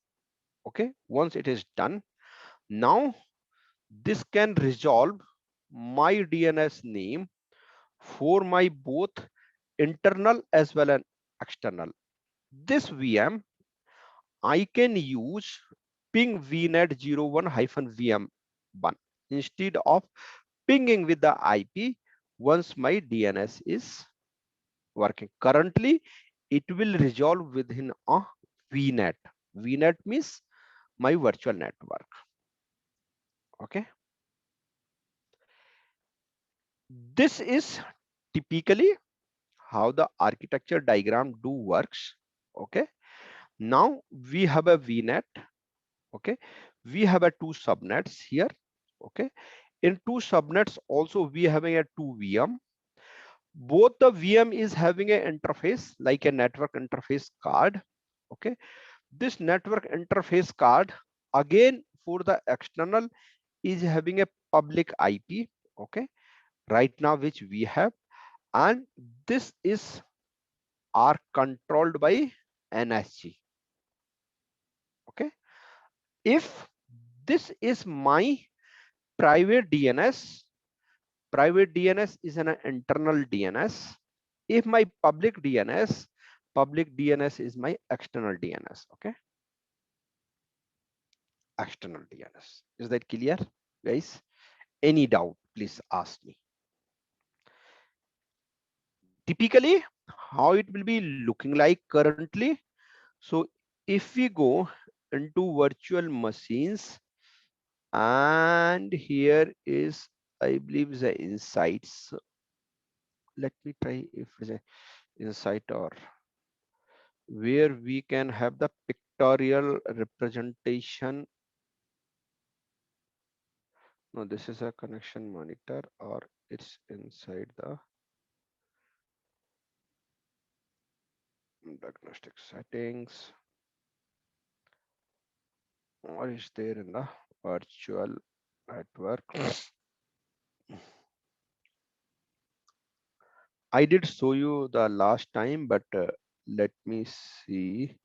okay, once it is done, now this can resolve my DNS name for my both internal as well as external. This VM I can use ping vnet 01-VM1 instead of pinging with the IP once my DNS is working. Currently, it will resolve within a VNet. VNet means my virtual network. Okay. This is typically how the architecture diagram do works. Okay. Now we have a VNet. Okay. We have a two subnets here. Okay. In two subnets also we having a two VM. Both the VM is having an interface like a network interface card. Okay. This network interface card again for the external is having a public IP. Okay. Right now which we have, and this is are controlled by NSG. Okay. If this is my private DNS, private DNS is an internal DNS. If my public DNS is my external DNS. Okay. External DNS. Is that clear, guys? Any doubt, please ask me. Typically, how it will be looking like currently. So if we go into virtual machines, and here is, I believe, the insights. Let me try if there's an insight or where we can have the pictorial representation. No, this is a connection monitor, or it's inside the diagnostic settings, or is there in the virtual network. I did show you the last time, but let me see.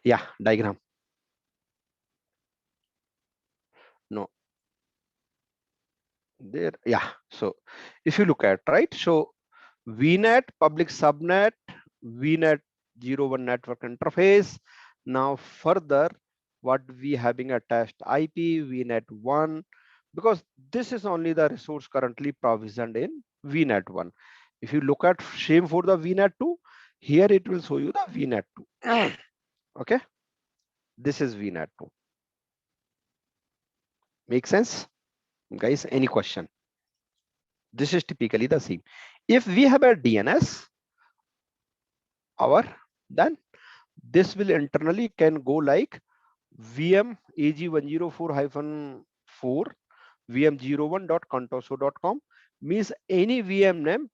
Yeah, diagram. No. There, yeah. So if you look at, right, so VNet, public subnet, VNet 01 network interface. Now further, what we having attached IP, VNet 1, because this is only the resource currently provisioned in VNet 1. If you look at same for the VNet 2, here it will show you the VNet 2. Okay, this is VNet 2. Make sense, guys? Any question? This is typically the same. If we have a DNS, then this will internally can go like VM AG104-4 VM01.contoso.com, means any VM name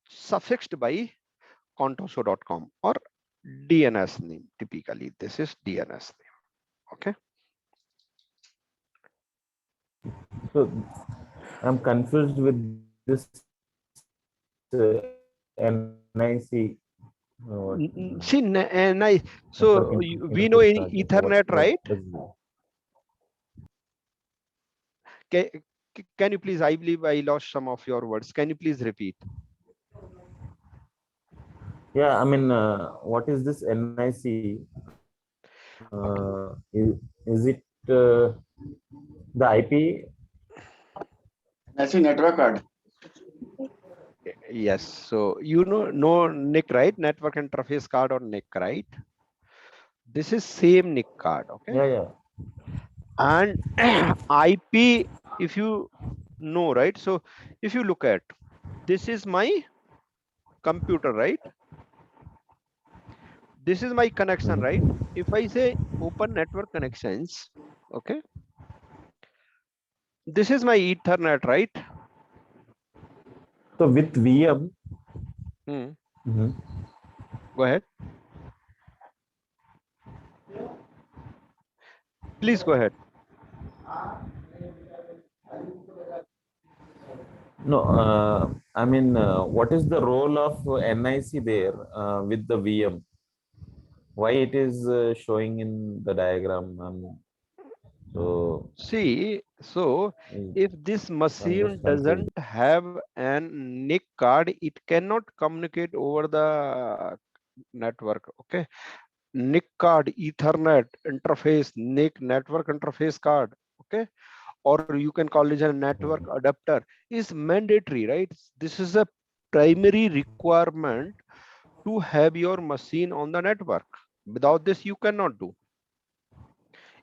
suffixed by contoso.com or DNS name. Typically, this is DNS name. Okay. So I'm confused with this NIC. See, nice. So we know in Ethernet, right? Can you please? I believe I lost some of your words. Can you please repeat? Yeah, I mean, what is this NIC? Is it the IP? NIC network card. Yes. So you know NIC, right? Network interface card or NIC, right? This is same NIC card, okay? Yeah, yeah. And IP, if you know, right? So if you look at, this is my computer, right? This is my connection, right? If I say open network connections, okay? This is my Ethernet, right? So with VM, Hmm. Go ahead. Please go ahead. no, I mean, what is the role of NIC there with the VM? Why it is showing in the diagram? So See, so if this machine just confused. doesn't have an NIC card, it cannot communicate over the network, okay? NIC card, Ethernet interface, NIC network interface card, okay? Or you can call it a network adapter, is mandatory, right? This is a primary requirement to have your machine on the network. Without this, you cannot do.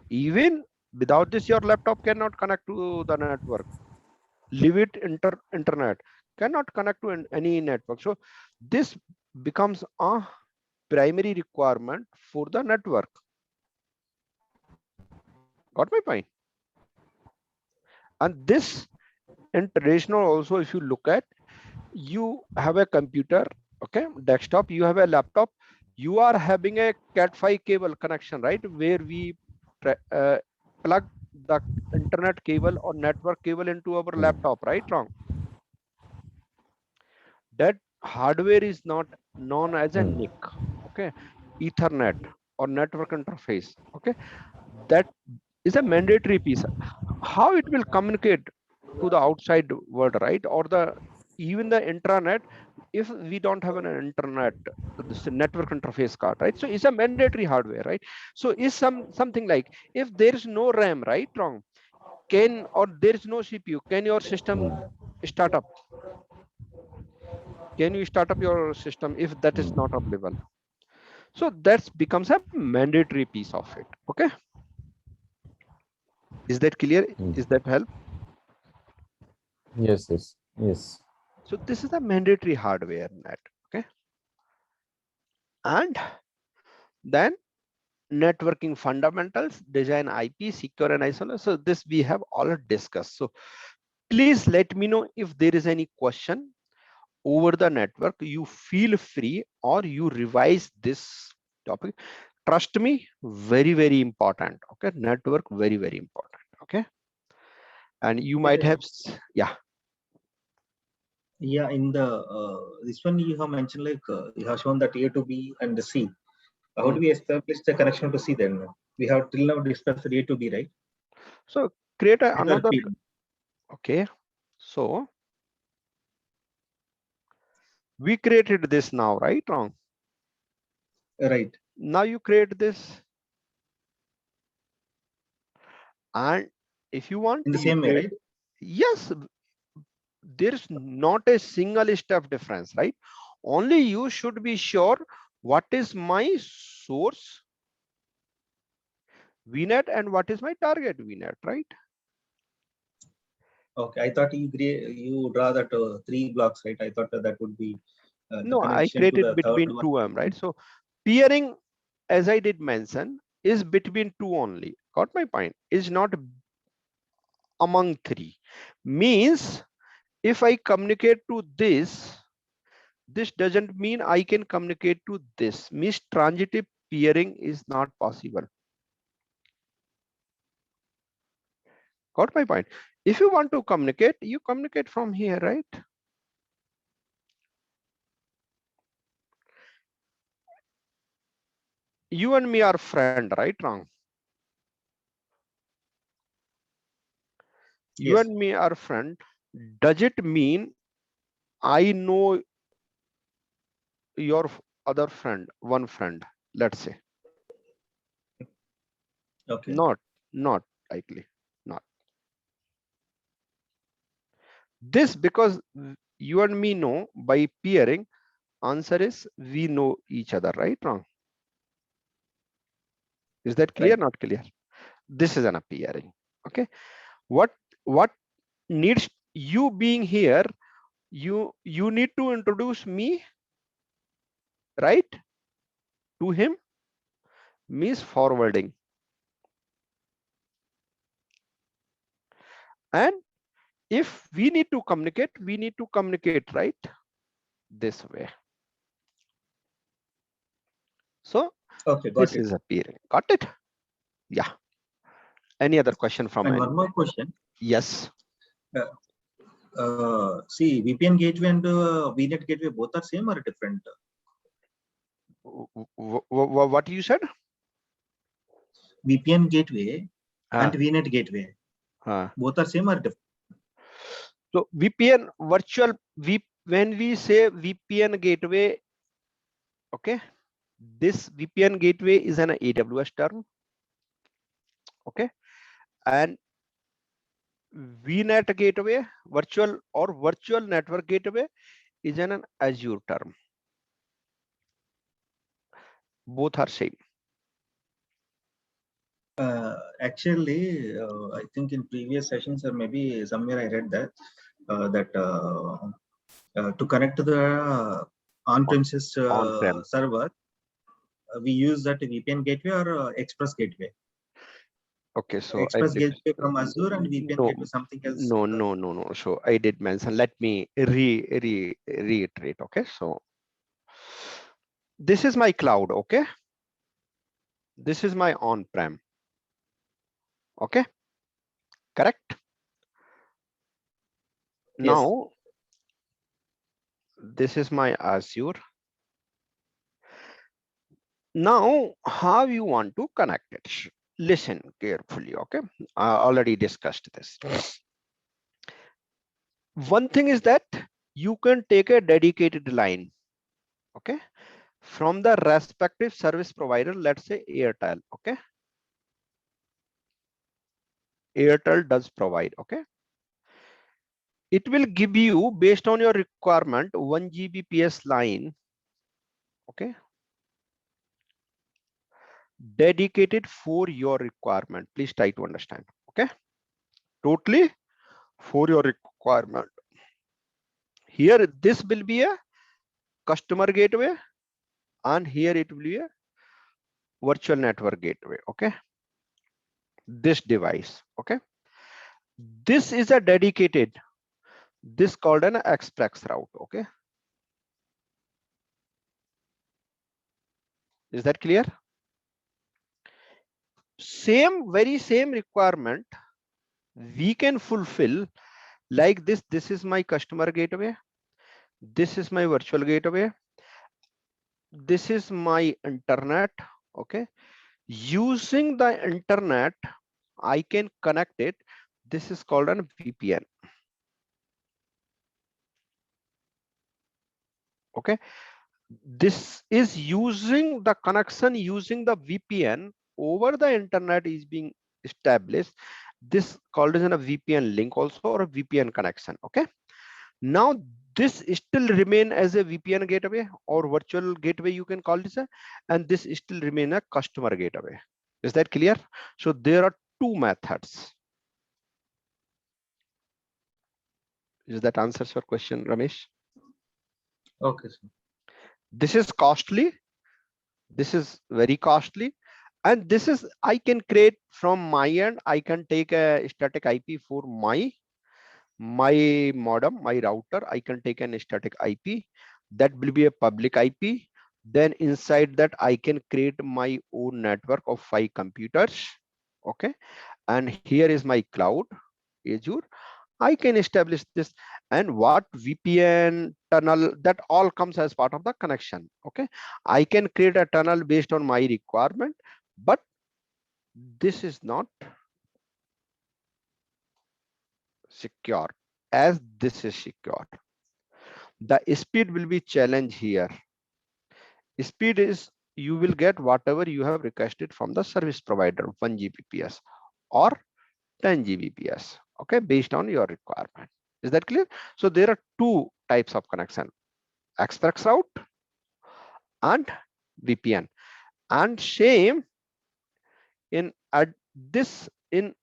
Even without this, your laptop cannot connect to the network. Leave it internet, cannot connect to any network. So this becomes a primary requirement for the network. Got my point? And this in traditional also, if you look at, you have a computer, okay, desktop, you have a laptop, you are having a Cat5 cable connection, right? Where we plug the internet cable or network cable into our laptop, right? Wrong. That hardware is not known as a NIC, okay? Ethernet or network interface, okay? That is a mandatory piece. How it will communicate to the outside world, right? Or the even the intranet, if we don't have an internet, this network interface card, right? So it's a mandatory hardware, right? So is something like, if there is no RAM, right? Wrong. Can, or there is no CPU, can your system start up? Can you start up your system if that is not available? So that becomes a mandatory piece of it, okay? Is that clear? Is that help? Yes, yes, yes. So this is a mandatory hardware net, okay? And then networking fundamentals, design IP, secure and isolate. So this we have already discussed. So please let me know if there is any question over the network. You feel free, or you revise this topic. Trust me, very, very important. Okay, network, very, very important. Okay, and you might have, yeah. Yeah, in the this one you have mentioned, like you have shown that A to B and the C. How do we establish the connection to C then? We have till now discussed A to B, right? So create another. P. Okay, so we created this now, right? Wrong. Right. Now you create this, and if you want, In the you same way, create. right? Yes, there's not a single step difference, right? Only you should be sure what is my source VNet and what is my target VNet, right? Okay, I thought you draw that 3 blocks, right? I thought that would be the No, I connection to created the third between one. 2M, right? So peering, as I did mention, is between 2 only. Got my point? Is not among 3. Means if I communicate to this doesn't mean I can communicate to this. Means transitive peering is not possible. Got my point? If you want to communicate, you communicate from here, right? You and me are friend, right? Wrong. You Yes. and me are friend. Does it mean I know your other friend, one friend, let's say? Okay. Not likely, not. This because you and me know by peering, answer is we know each other, right? Wrong? Is that clear? Right. Not clear? This is an peering. Okay. What needs you being here? You need to introduce me, right? To him means forwarding. And if we need to communicate, right? This way. So Okay, got this it. is a peering. Got it? Yeah. Any other question from And one anyone? more question. Yes. See, VPN gateway and VNet gateway both are same or different? What you said? VPN gateway and Ah, VNet gateway ah. both are same or different? So VPN virtual when we say VPN gateway, okay, this VPN gateway is an AWS term, okay, and VNet gateway, virtual network gateway, is an Azure term. Both are same. Actually, I think in previous sessions or maybe somewhere I read that to connect to the on-premises On-prem. server, we use that VPN gateway or Express gateway. Okay, so Express gateway from Azure and VPN no, gateway something else. no. So I did mention. Let me reiterate. Okay, so this is my cloud. Okay, this is my on-prem. Okay, correct. Yes. Now this is my Azure. Now how you want to connect it? Listen carefully. Okay, I already discussed this. One thing is that you can take a dedicated line, okay, from the respective service provider. Let's say Airtel. Okay, Airtel does provide. Okay, it will give you based on your requirement 1 Gbps line, okay, dedicated for your requirement. Please try to understand. Okay, totally for your requirement. Here this will be a customer gateway and here it will be a virtual network gateway. Okay, this device. Okay, this is a dedicated, this called an express route. Okay, is that clear? Very same requirement we can fulfill like this. This is my customer gateway, this is my virtual gateway, this is my internet. Okay, using the internet I can connect it. This is called an VPN. Okay, this is using the connection, using the VPN over the internet is being established. This called as a VPN link also, or a VPN connection. Okay, now this still remain as a VPN gateway or virtual gateway, you can call this, and this still remain a customer gateway. Is that clear? So there are two methods. Is that answers your question, Ramesh? Okay, sir. This is costly, this is very costly, and this is I can create from my end. I can take a static IP for my modem, my router. I can take an static IP that will be a public IP. Then inside that I can create my own network of 5 computers. Okay, and here is my cloud, Azure. I can establish this, and what VPN tunnel, that all comes as part of the connection. Okay, I can create a tunnel based on my requirement, but this is not secure as this is secure. The speed will be challenge here. Speed is you will get whatever you have requested from the service provider, 1 Gbps or 10 Gbps. Okay, based on your requirement. Is that clear? So there are two types of connection, express route and VPN. And same in this in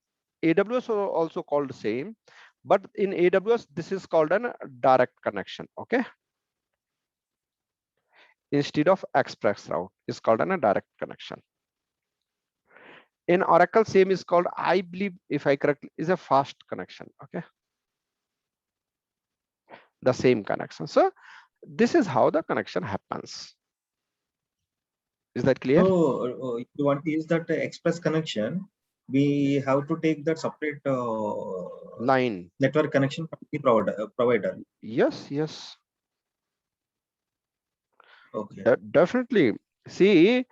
AWS also called same, but in AWS this is called a direct connection. Okay, instead of express route is called a direct connection. In Oracle, same is called, I believe, if I correct, is a fast connection. Okay, the same connection. So this is how the connection happens. Is that clear? So you want to use that express connection, we have to take that separate Line. network connection from the provider. Yes, yes. Okay. Definitely. See,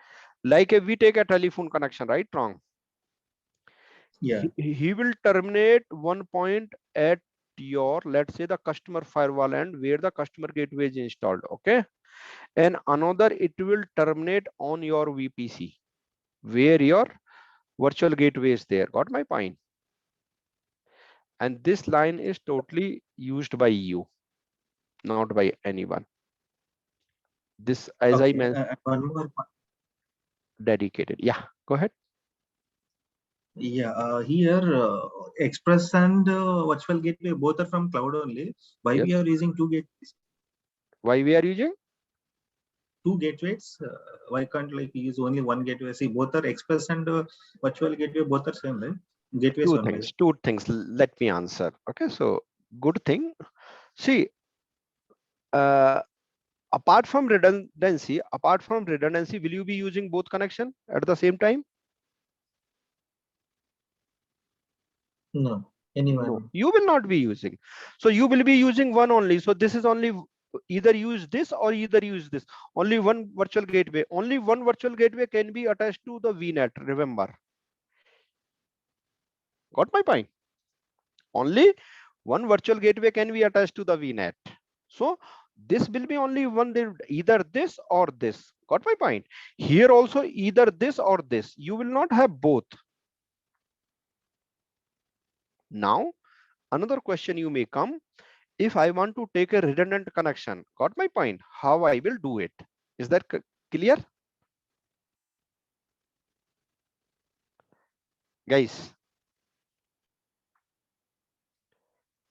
like if we take a telephone connection, right? Wrong. Yeah. He will terminate one point at your, let's say, the customer firewall end where the customer gateway is installed. Okay, and another it will terminate on your VPC where your virtual gateway is there. Got my point? And this line is totally used by you, not by anyone. This, as I mentioned, One more. dedicated. Yeah, go ahead. Yeah, here Express and Virtual Gateway both are from cloud only. Why Yes. we are using two gateways? Why we are using Two gateways? Why can't like use only one gateway? See, both are Express and Virtual Gateway, both are same, right? Gateways two only. things? Two things. Let me answer. Okay, so good thing. See, apart from redundancy, will you be using both connection at the same time? No, anyone. No, you will not be using. So you will be using one only. So this is only either use this or either use this. Only one virtual gateway. Only one virtual gateway can be attached to the VNet. Remember. Got my point? Only one virtual gateway can be attached to the VNet. So this will be only one, either this or this. Got my point? Here also either this or this. You will not have both. Now, another question you may come, if I want to take a redundant connection, got my point? How I will do it? Is that clear? Guys,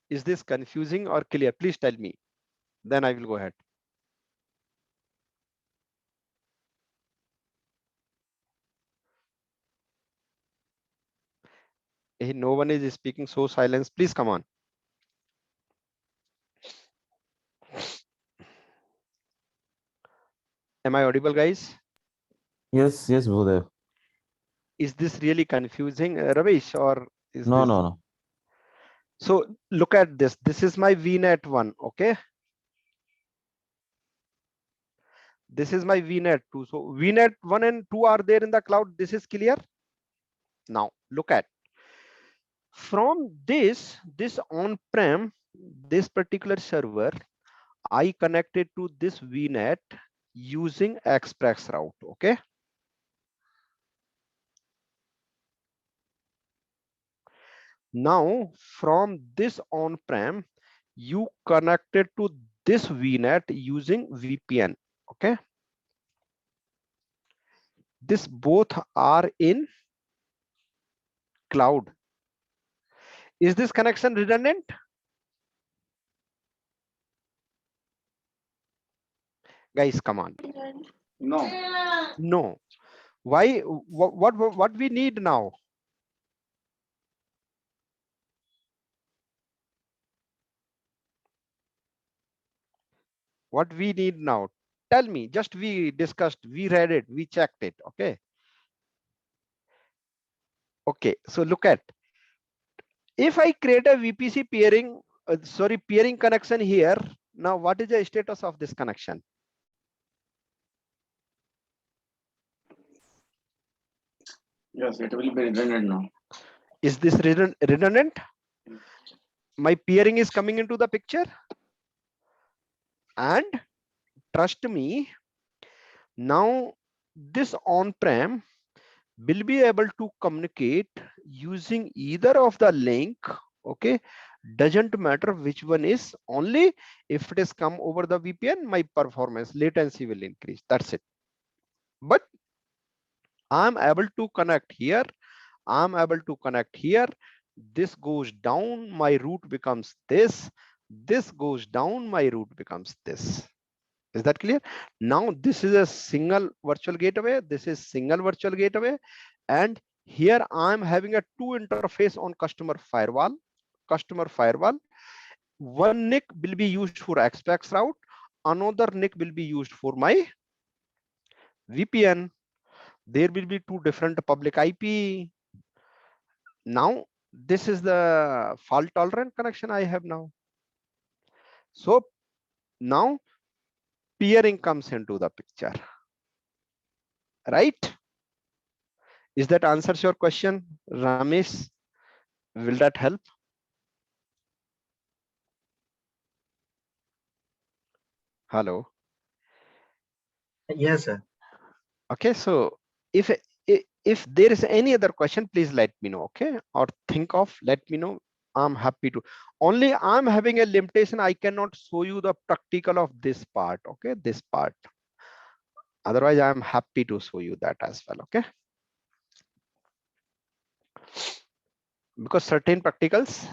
is this confusing or clear? Please tell me. Then I will go ahead. Hey, no one is speaking, so silence. Please come on. Am I audible, guys? Yes, yes, Bhudev. Is this really confusing, Ravish, or is No, this? no, no. So look at this. This is my VNet 1. Okay. This is my VNet 2. So VNet 1 and 2 are there in the cloud. This is clear. Now look at, from this on-prem, this particular server, I connected to this VNet using express route. Okay. Now from this on-prem, you connected to this VNet using VPN. Okay. This both are in cloud. Is this connection redundant? Guys, come on. No. No. Why? What we need now? What we need now? Tell me. Just we discussed, we read it, we checked it. Okay. Okay. So look at, if I create a VPC peering, peering connection here. Now, what is the status of this connection? Yes, it will be redundant now. Is this redundant? My peering is coming into the picture. And trust me, now this on-prem will be able to communicate using either of the link, okay, Doesn't matter which one is, only if it is come over the VPN, my performance latency will increase. That's it. But I'm able to connect here. I'm able to connect here. This goes down, my route becomes this. This goes down, my route becomes this. Is that clear? Now this is a single virtual gateway. This is single virtual gateway. And here I'm having a two interface on customer firewall. Customer firewall. One NIC will be used for XPax route. Another NIC will be used for my VPN. There will be two different public IP. Now this is the fault tolerant connection I have now. So now peering comes into the picture, right? Is that answers your question, Ramesh? Will that help? Hello. Yes, sir. Okay, so if there is any other question, please let me know. Okay, or think of, let me know. I'm happy to. Only I'm having a limitation. I cannot show you the practical of this part. Okay, this part. Otherwise, I'm happy to show you that as well. Okay. Because certain practicals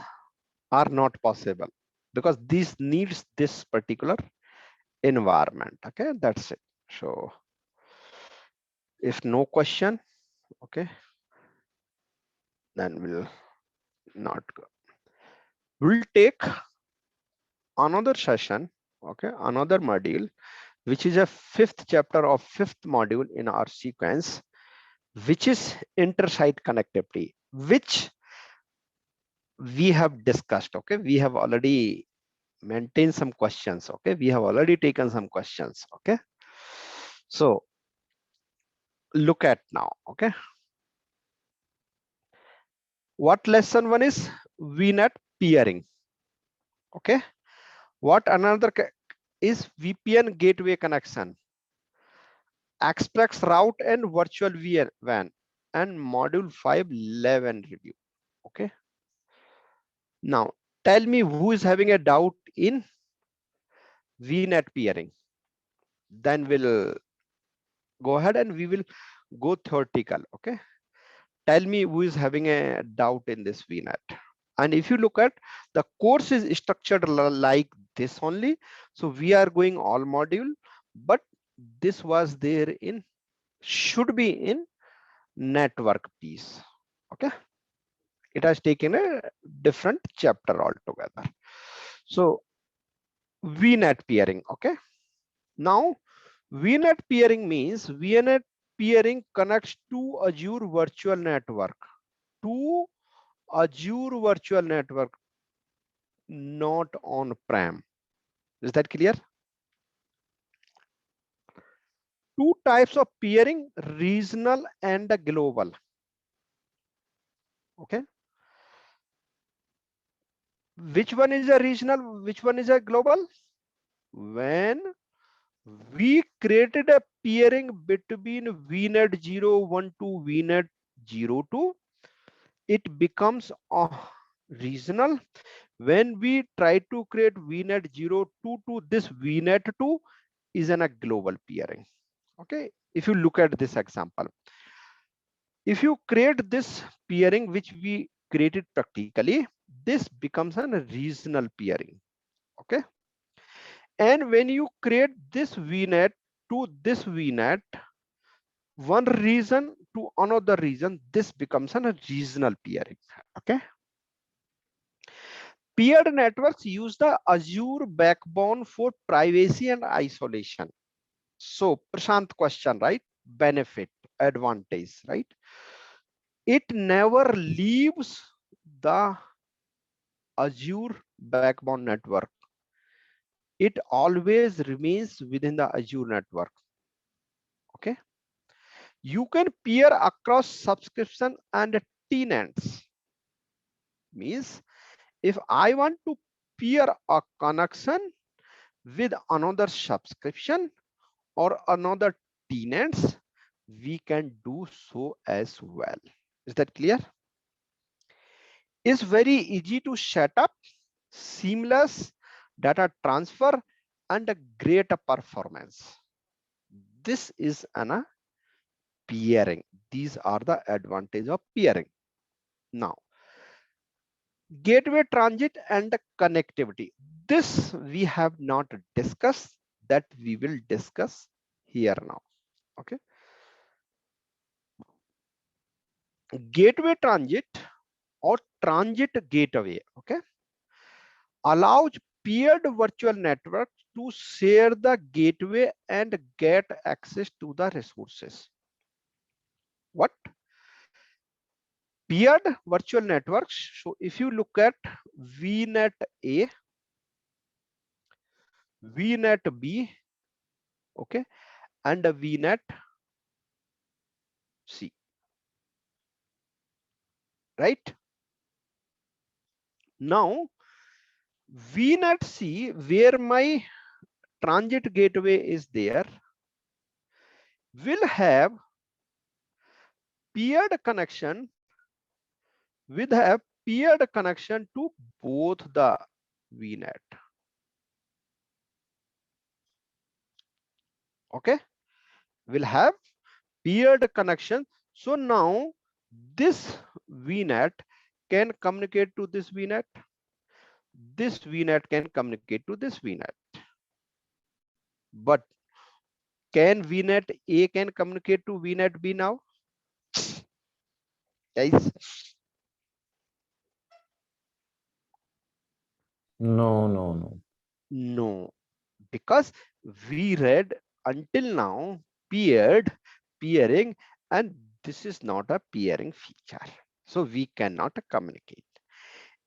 are not possible because this needs this particular environment. Okay, that's it. So if no question, okay, then we'll not go. We'll take another session, okay, another module, which is a fifth chapter of fifth module in our sequence, which is inter-site connectivity, which we have discussed. Okay, we have already maintained some questions. Okay, we have already taken some questions. Okay, so look at now. Okay, what lesson one is? VNet peering. Okay, what another is VPN gateway connection, XPax route and virtual WAN, and module 5 11 review. Okay, now tell me who is having a doubt in VNet peering. Then we'll go ahead and we will go theoretical. Okay, tell me who is having a doubt in this VNet. And if you look at the course is structured like this only. So we are going all module, but this was there in, should be in network piece. Okay, it has taken a different chapter altogether. So VNet peering. Okay, now VNet peering means VNet peering connects to Azure virtual network, to Azure virtual network, not on prem. Is that clear? Two types of peering, regional and global. Okay, which one is a regional, which one is a global? When we created a peering between VNet 01 to VNet 02, it becomes a regional. When we try to create VNet 02 to this VNet 2 is a global peering. Okay, if you look at this example, if you create this peering which we created practically, this becomes a regional peering. Okay, and when you create this VNet to this VNet, one region to another region, this becomes a regional peering. Okay, peered networks use the Azure backbone for privacy and isolation. So Prashant question, right? Benefit, advantage, right? It never leaves the Azure backbone network. It always remains within the Azure network. Okay, you can peer across subscription and tenants. Means if I want to peer a connection with another subscription or another tenants, we can do so as well. Is that clear? It's very easy to set up. seamless data transfer, and a great performance. This is an peering. These are the advantage of peering. Now, gateway transit and connectivity. This we have not discussed, that we will discuss here now. Okay. Gateway transit or transit gateway, okay, allows peered virtual networks to share the gateway and get access to the resources. What? Peered virtual networks. So if you look at VNet A, VNet B, okay, and a VNet C, right? Now, VNet C, where my transit gateway is there, will have peered connection with a peered connection to both the VNet. Okay, will have peered connection. So now this VNet can communicate to this VNet. This VNet can communicate to this VNet. But can VNet A can communicate to VNet B now? Guys, No. no, because we read until now peering, and this is not a peering feature. So we cannot communicate.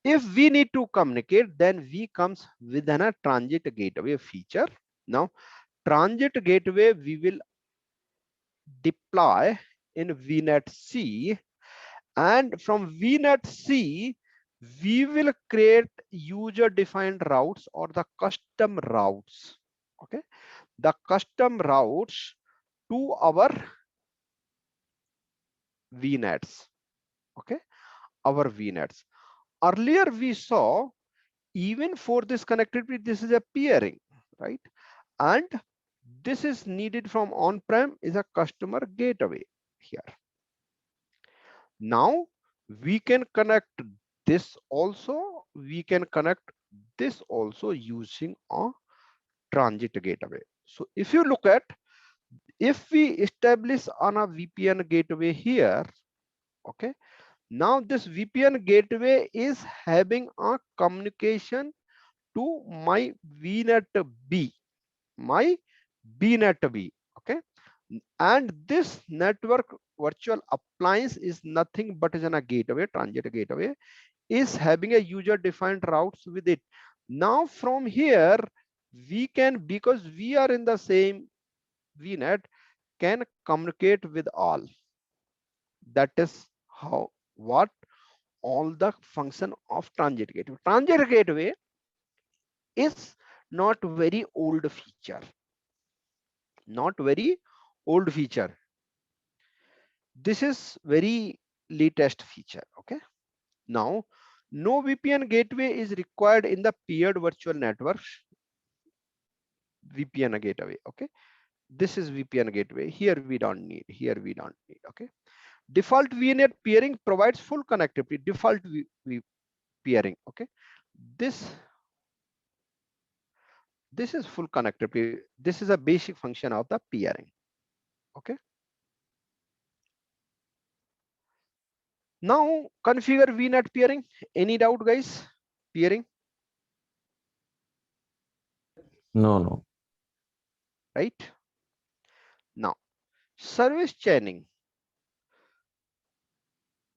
If we need to communicate, then we comes with a transit gateway feature. Now, transit gateway we will deploy in VNet C, and from VNet C, we will create user defined routes or the custom routes. Okay, the custom routes to our VNets. Okay, our VNets. Earlier we saw, even for this connectivity, this is a peering, right? And this is needed from on-prem is a customer gateway here. Now we can connect this also, we can connect this also using a transit gateway. So if you look at, if we establish on a VPN gateway here, okay, now this VPN gateway is having a communication to my VNet B, my BNet B, okay, and this network virtual appliance is nothing but is a gateway, transit gateway, is having a user defined routes with it. Now from here we can, because we are in the same VNet, can communicate with all. That is how, what all the function of transit gateway. Transit gateway is not very old feature, not very old feature. This is very latest feature. Okay, now no VPN gateway is required in the peered virtual networks. VPN gateway, okay, this is VPN gateway. Here we don't need, here we don't need. Okay, default VNet peering provides full connectivity. Default peering, okay, this is full connectivity. This is a basic function of the peering. Okay, now configure VNet peering. Any doubt, guys? Peering, No. right? Now service chaining.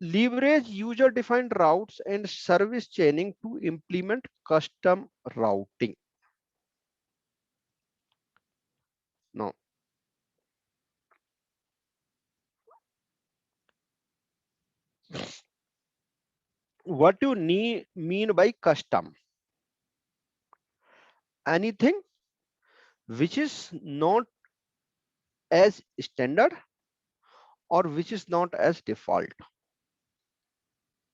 Leverage user defined routes and service chaining to implement custom routing. Now, what do you mean by custom? Anything which is not as standard or which is not as default.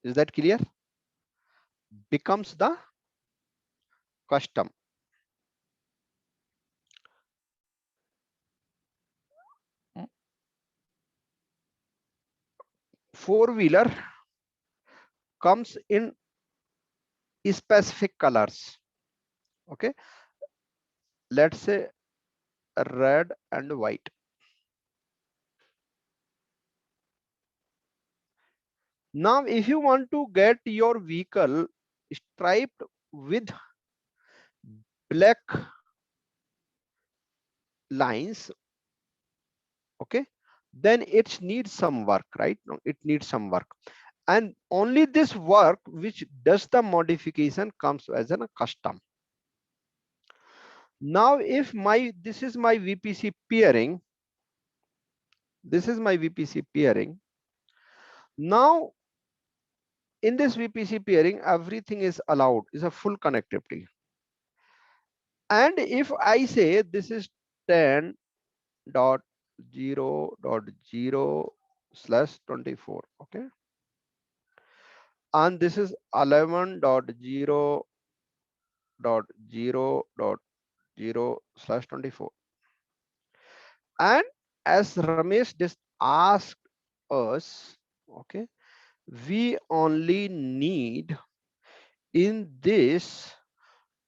Is that clear? Becomes the custom. Four-wheeler comes in specific colors. Okay, let's say red and white. Now, if you want to get your vehicle striped with black lines, okay, then it needs some work, right? No, it needs some work, and only this work which does the modification comes as a custom. Now, if this is my VPC peering, this is my VPC peering. Now, in this VPC peering, everything is allowed, is a full connectivity. And if I say this is 10.0.0/24, okay, and this is 11.0.0.0/24, and as Ramesh just asked us, okay, we only need in this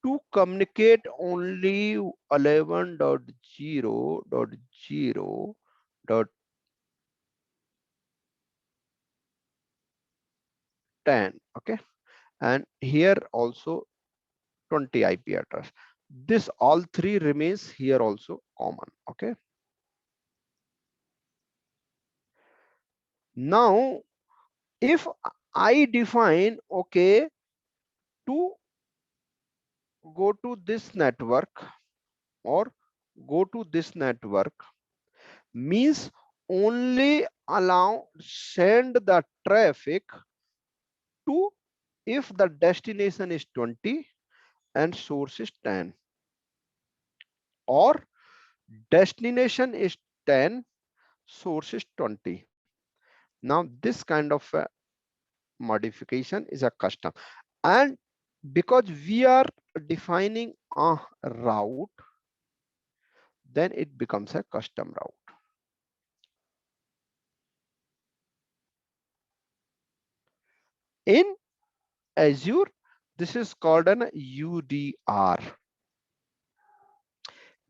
to communicate only 11.0.0.10, okay, and here also 20 IP address. This all three remains here also common, okay. Now, if I define, okay, to go to this network or go to this network, means only allow send the traffic to if the destination is 20 and source is 10, or destination is 10, source is 20. Now this kind of modification is a custom, and because we are defining a route, then it becomes a custom route. In Azure, this is called an UDR,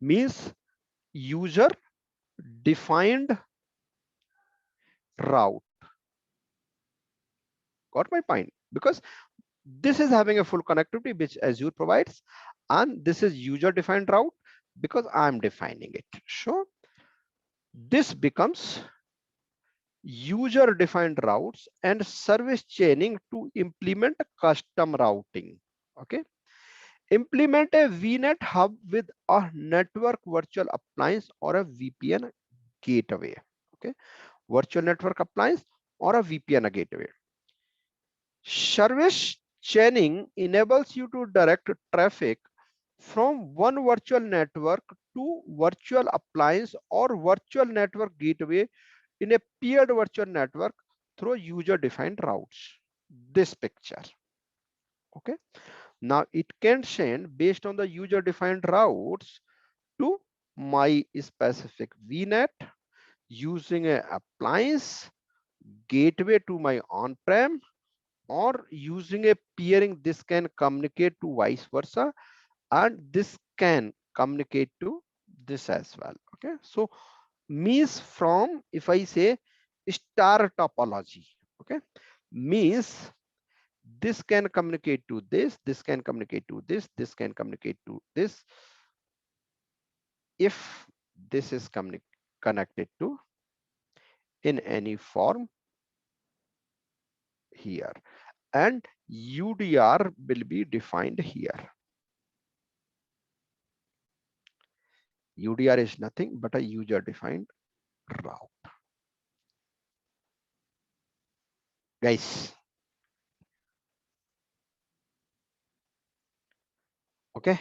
means user defined route. Got my point? Because this is having a full connectivity which Azure provides, and this is user defined route because I'm defining it. So this becomes user defined routes and service chaining to implement custom routing. Okay, implement a VNet hub with a network virtual appliance or a VPN gateway. Okay, virtual network appliance or a VPN gateway. Service chaining enables you to direct traffic from one virtual network to virtual appliance or virtual network gateway in a peered virtual network through user defined routes. This picture. Okay. Now it can send based on the user defined routes to my specific VNet using an appliance gateway to my on-prem, or using a peering. This can communicate to vice versa, and this can communicate to this as well. Okay, so means from, if I say star topology, okay, means this can communicate to this, this can communicate to this, this can communicate to this, if this is connected to in any form here, and UDR will be defined here. UDR is nothing but a user defined route. Guys, okay,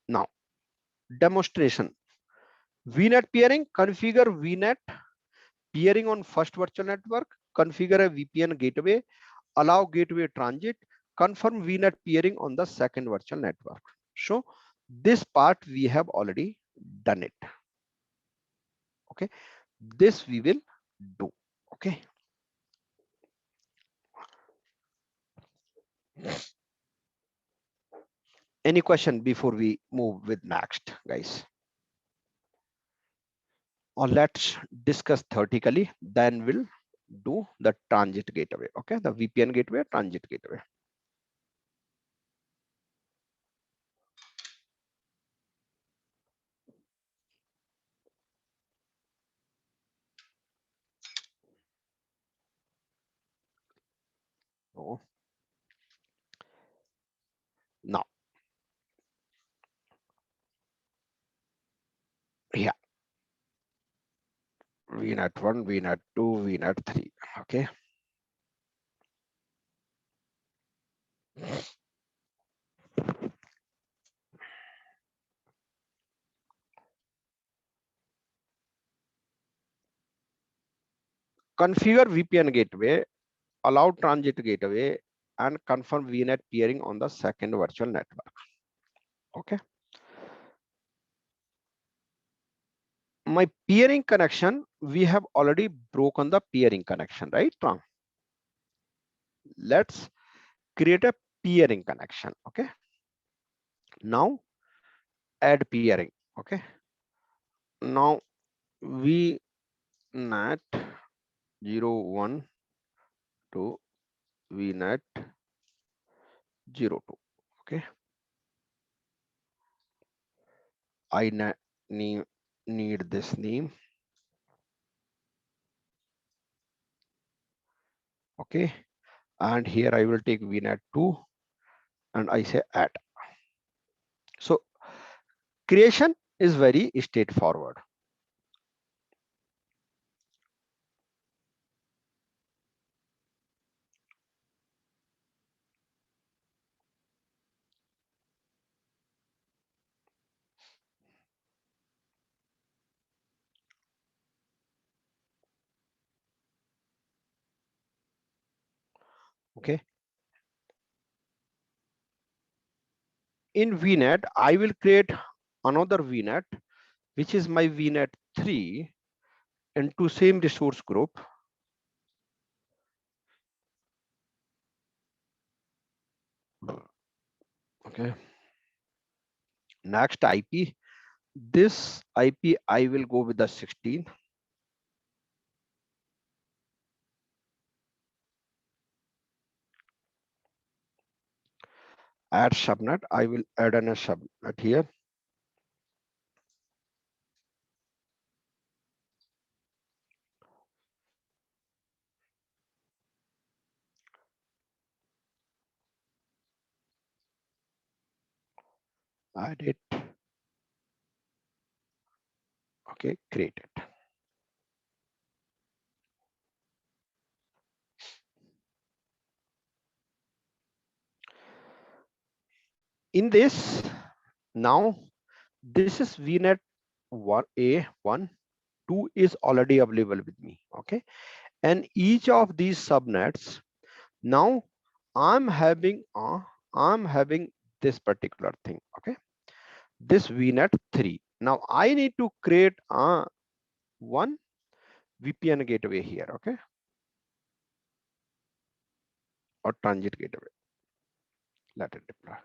now demonstration. VNet peering, configure VNet peering on first virtual network, configure a VPN gateway, allow gateway transit, confirm VNet peering on the second virtual network. So this part we have already done it. Okay, this we will do. Okay. Any question before we move with next, guys? Or let's discuss theoretically, then we'll do the transit gateway. Okay, the VPN gateway, transit gateway. So now, yeah, VNet 1, VNet 2, VNet 3. Okay. Configure VPN gateway, allow transit gateway, and confirm VNet peering on the second virtual network. Okay. My peering connection, we have already broken the peering connection, right, Tom? Let's create a peering connection. Okay. Now add peering. Okay. Now VNet 01 to VNet 02. Okay. I need this name. Okay. And here I will take VNet 2 and I say add. So creation is very straightforward. Okay. In VNet, I will create another VNet, which is my VNet 3 into same resource group. Okay. Next IP. This IP I will go with the 16. Add subnet. I will add a subnet here. Add it. Okay, create it. In this, now this is VNet 1A1, 2 is already available with me. Okay, and each of these subnets, now I'm having this particular thing. Okay, this VNet 3. Now I need to create one VPN gateway here. Okay, or transit gateway. Let it deploy.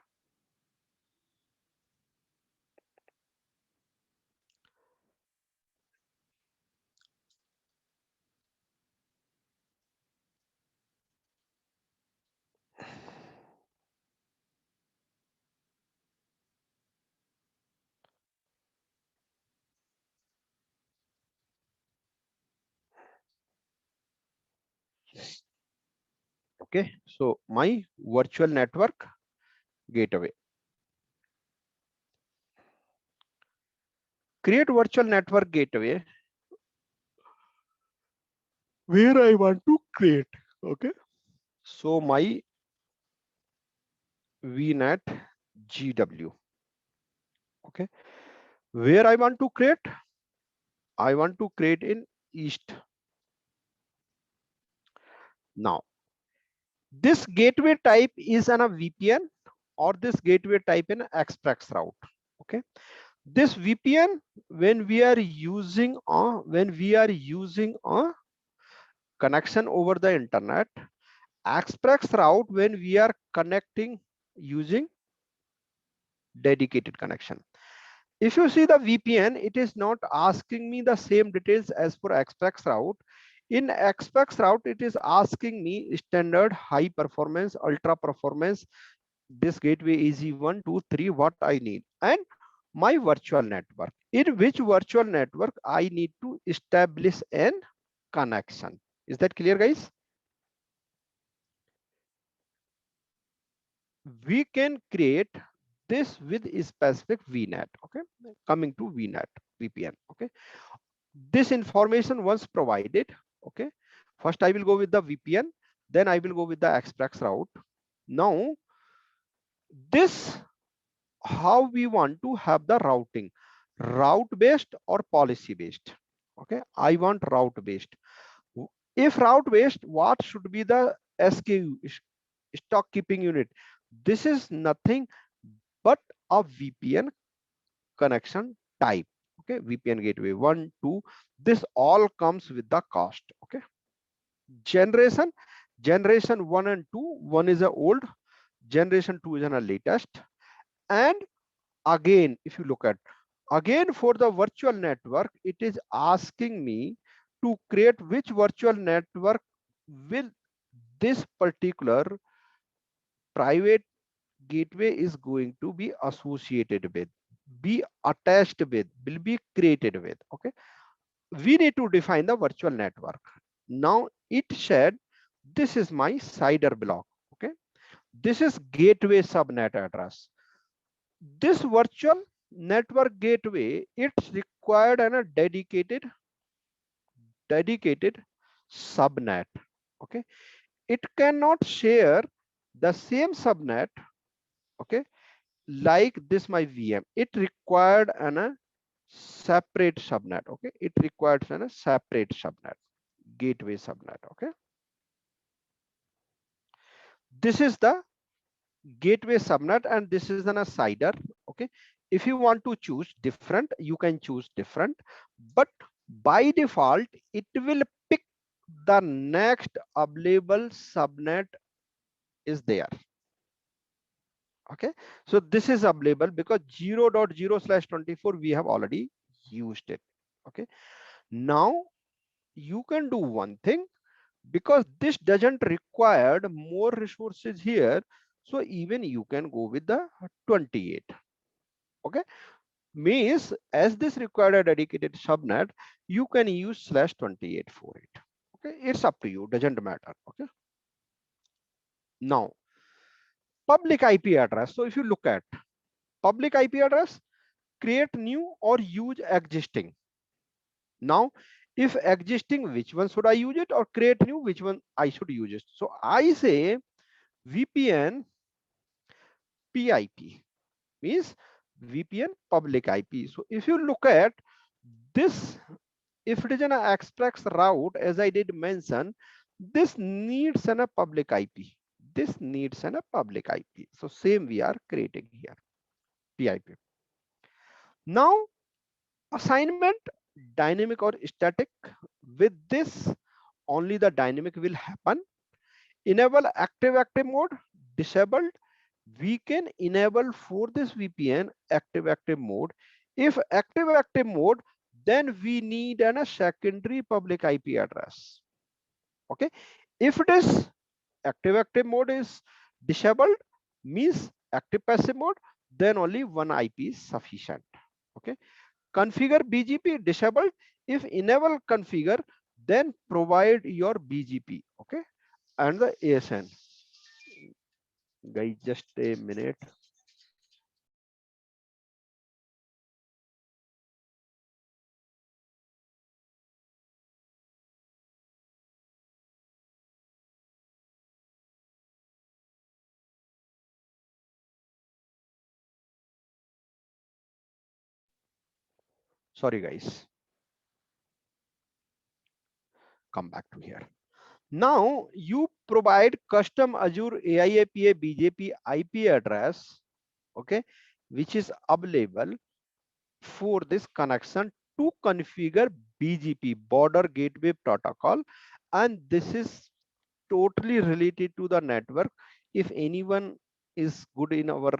Okay, so my virtual network gateway. Create virtual network gateway where I want to create. Okay, so my VNet GW. Okay, where I want to create? I want to create in East. Now This gateway type is an a VPN or this gateway type in express route. Okay, this VPN when we are using a connection over the internet, express route when we are connecting using dedicated connection. If you see the VPN, it is not asking me the same details as for express route. In express route, it is asking me standard, high performance, ultra performance, this gateway easy 1 2 3 what I need, and my virtual network, in which virtual network I need to establish an connection. Is that clear, guys? We can create this with a specific VNet. Okay, coming to VNet VPN. Okay, this information once provided. Okay, first I will go with the VPN, then I will go with the express route. Now this, how we want to have the routing, route based or policy based. Okay, I want route based. If route based, what should be the SKU, stock keeping unit? This is nothing but a VPN connection type. Okay, VPN gateway 1 2, this all comes with the cost. Okay, generation 1 and 2, one is a old, generation 2 is a latest. And again, if you look at, again for the virtual network, it is asking me to create which virtual network will this particular private gateway is going to be associated with, be attached with, will be created with. Okay, we need to define the virtual network. Now it said this is my CIDR block. Okay, this is gateway subnet address. This virtual network gateway, it's required and a dedicated subnet. Okay, it cannot share the same subnet. Okay, like this my VM, it required an a separate subnet. Okay, it requires an a separate subnet, gateway subnet. Okay, this is the gateway subnet and this is an a CIDR. Okay, if you want to choose different, you can choose different, but by default it will pick the next available subnet is there. Okay, so this is available because 0.0/24 we have already used it. Okay, now you can do one thing, because this doesn't require more resources here, so even you can go with the 28. Okay, means as this required a dedicated subnet, you can use /28 for it. Okay, it's up to you, doesn't matter. Okay, now public IP address. So if you look at public IP address, create new or use existing. Now if existing, which one should I use it, or create new, which one I should use it? So I say VPN PIP, means VPN public IP. So if you look at this, if it is an express route, as I did mention, this needs a public IP. This needs a public IP. So same we are creating here, PIP. Now assignment, dynamic or static. With this, only the dynamic will happen. Enable active mode, disabled. We can enable for this VPN active mode. If active mode, then we need a secondary public IP address. Okay, if it is active mode is disabled, means active passive mode, then only one IP is sufficient. Okay, configure BGP disabled. If enable configure, then provide your BGP. Okay, and the ASN. Guys, just a minute. Sorry, guys. Come back to here. Now you provide custom Azure AIAPA BGP IP address, okay, which is available for this connection to configure BGP, Border Gateway Protocol, and this is totally related to the network. If anyone is good in our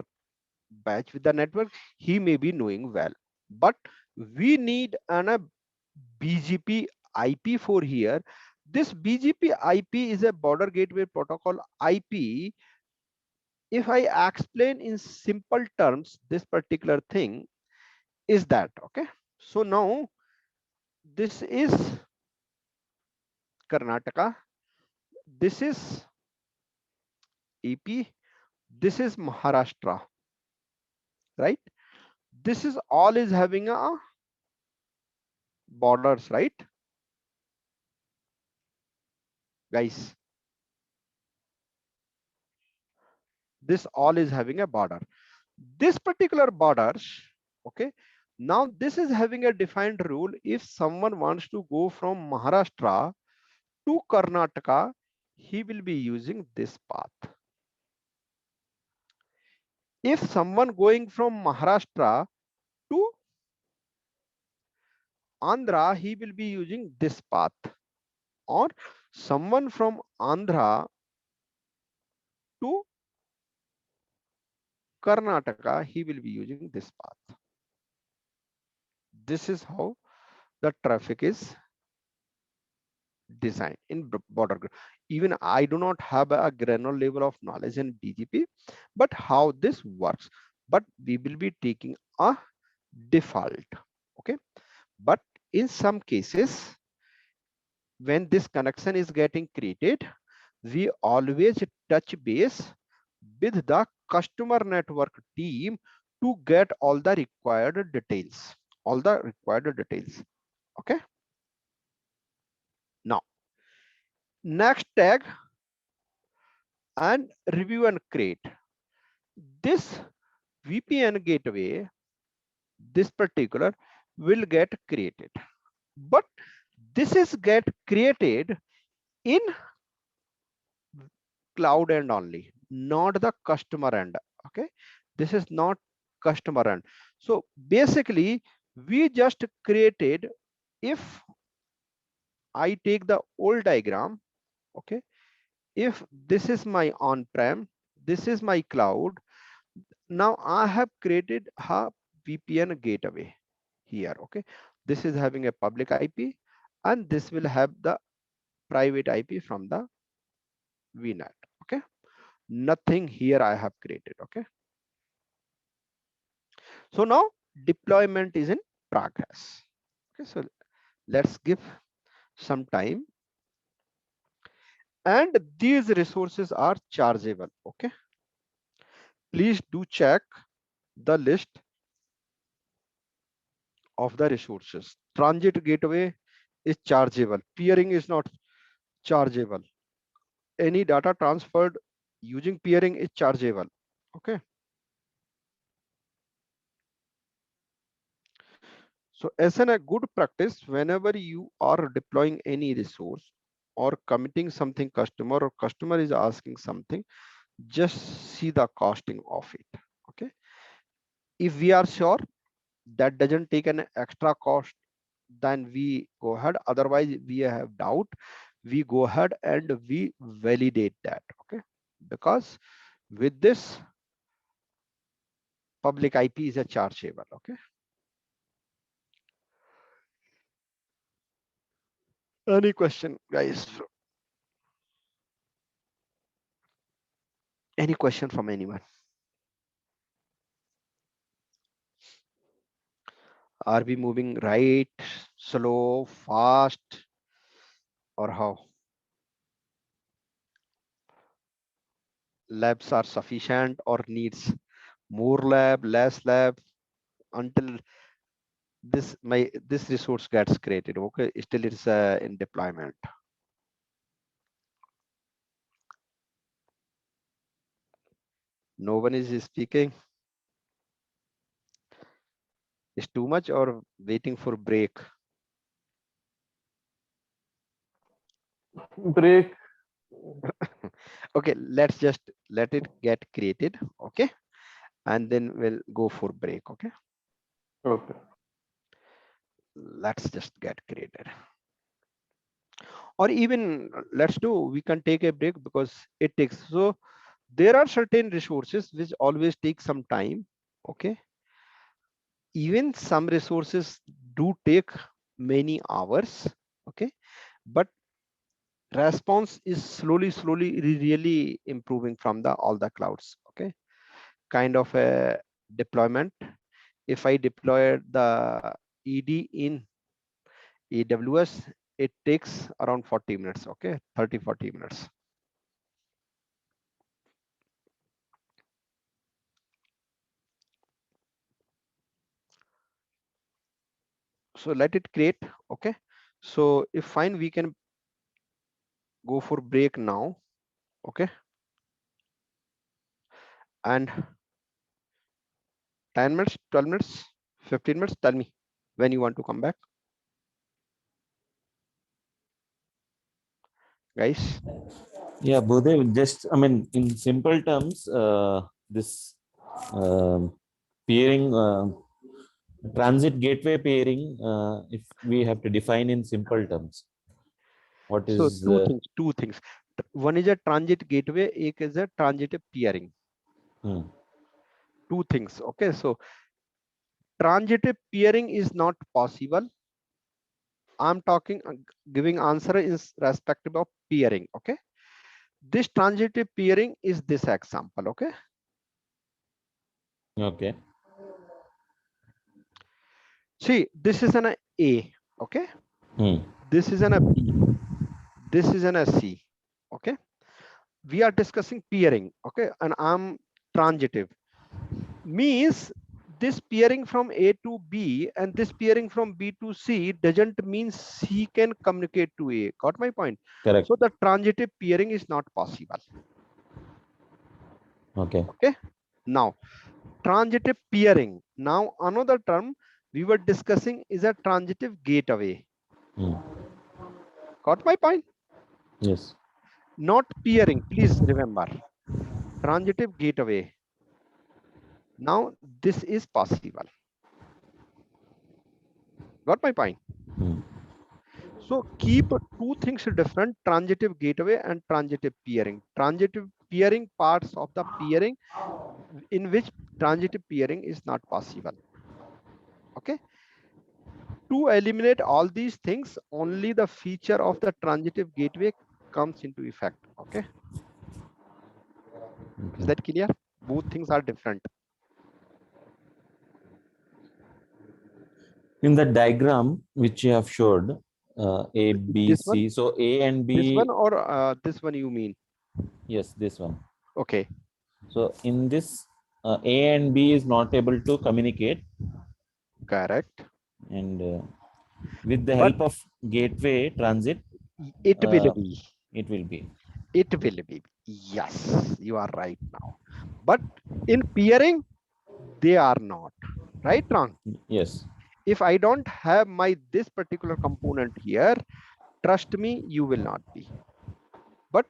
batch with the network, he may be knowing well, but we need a BGP IP for here. This BGP IP is a Border Gateway Protocol IP. If I explain in simple terms, this particular thing is that, okay. So now this is Karnataka, this is AP, this is Maharashtra, right? This is all is having a borders, right, guys? This all is having a border. This particular borders, okay. Now this is having a defined rule. If someone wants to go from Maharashtra to Karnataka, he will be using this path. If someone going from Maharashtra to Andhra, he will be using this path, or someone from Andhra to Karnataka, he will be using this path. This is how the traffic is designed in border. Even I do not have a granular level of knowledge in BGP, but how this works. But we will be taking a default, okay. But in some cases, when this connection is getting created, we always touch base with the customer network team to get all the required details, okay. Now next tag and review and create. This VPN gateway, this particular will get created, but this is get created in cloud end only, not the customer end, okay. This is not customer end. So basically we just created, if I take the old diagram, okay, if this is my on-prem, this is my cloud. Now I have created a VPN gateway here, okay. This is having a public IP, and this will have the private IP from the VNet, okay. Nothing here I have created, okay. So now deployment is in progress, okay. So let's give some time, and these resources are chargeable, okay. Please do check the list of the resources. Transit gateway is chargeable, peering is not chargeable. Any data transferred using peering is chargeable, okay. So as a good practice, whenever you are deploying any resource or committing something customer, or customer is asking something, just see the costing of it, okay. If we are sure that doesn't take an extra cost, then we go ahead. Otherwise we have doubt, we go ahead and we validate that, okay. Because with this public IP is a chargeable, okay. Any question, guys? Any question from anyone? Are we moving right, slow, fast, or how? Labs are sufficient or needs more lab, less lab, until this resource gets created, okay. Still it's in deployment. No one is speaking. Is too much or waiting for break? Break. Okay, let's just let it get created. Okay, and then we'll go for break. Okay, Okay. let's just get created. Or even let's do, we can take a break because it takes. So there are certain resources which always take some time. Okay, even some resources do take many hours. Okay, but response is slowly really improving from the all the clouds. Okay, kind of a deployment. If I deploy the ed in AWS, it takes around 40 minutes. Okay, 30-40 minutes. So let it create. Okay, so if fine, we can go for break now. Okay, and 10 minutes, 12 minutes, 15 minutes, tell me when you want to come back, guys. Yeah, Bodhi, just, I mean, in simple terms, this peering, transit gateway peering, if we have to define in simple terms, what So is, two things. One is a transit gateway, एक is a transitive peering. Two things. Okay, so transitive peering is not possible. I'm talking, giving answer is respective of peering. Okay, this transitive peering is this example. Okay, okay. see, this is an A. Okay, this is an a B, this is an a C. Okay, we are discussing peering. Okay, and I'm transitive, means this peering from A to B and this peering from B to C doesn't mean C can communicate to A. Got my point? Correct. So the transitive peering is not possible. Okay. Okay, now transitive peering. Now another term we were discussing is a transitive gateway. Got my point? Yes. Not peering, please remember. Transitive gateway. Now this is possible. Got my point? So keep two things different: transitive gateway and transitive peering. Transitive peering, parts of the peering in which transitive peering is not possible. Okay. To eliminate all these things, only the feature of the transitive gateway comes into effect. Okay. Is that clear? Both things are different. In the diagram which you have showed, A, B, This C. one? So A and B. This one or this one you mean? Yes, this one. Okay. So in this, A and B is not able to communicate. Correct. And with the But help of gateway transit, it will be. It will be. It will be. Yes, you are right now. But in peering, they are not. Right, wrong? Yes. If I don't have my this particular component here, trust me, you will not be. But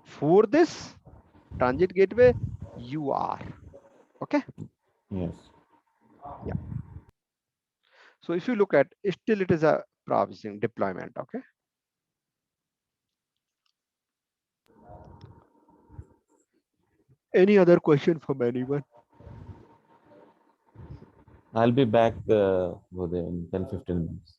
for this transit gateway, you are. Okay. Yes. Yeah. So if you look at, still it is a provisioning deployment. Okay. Any other question from anyone? I'll be back in 10-15 minutes.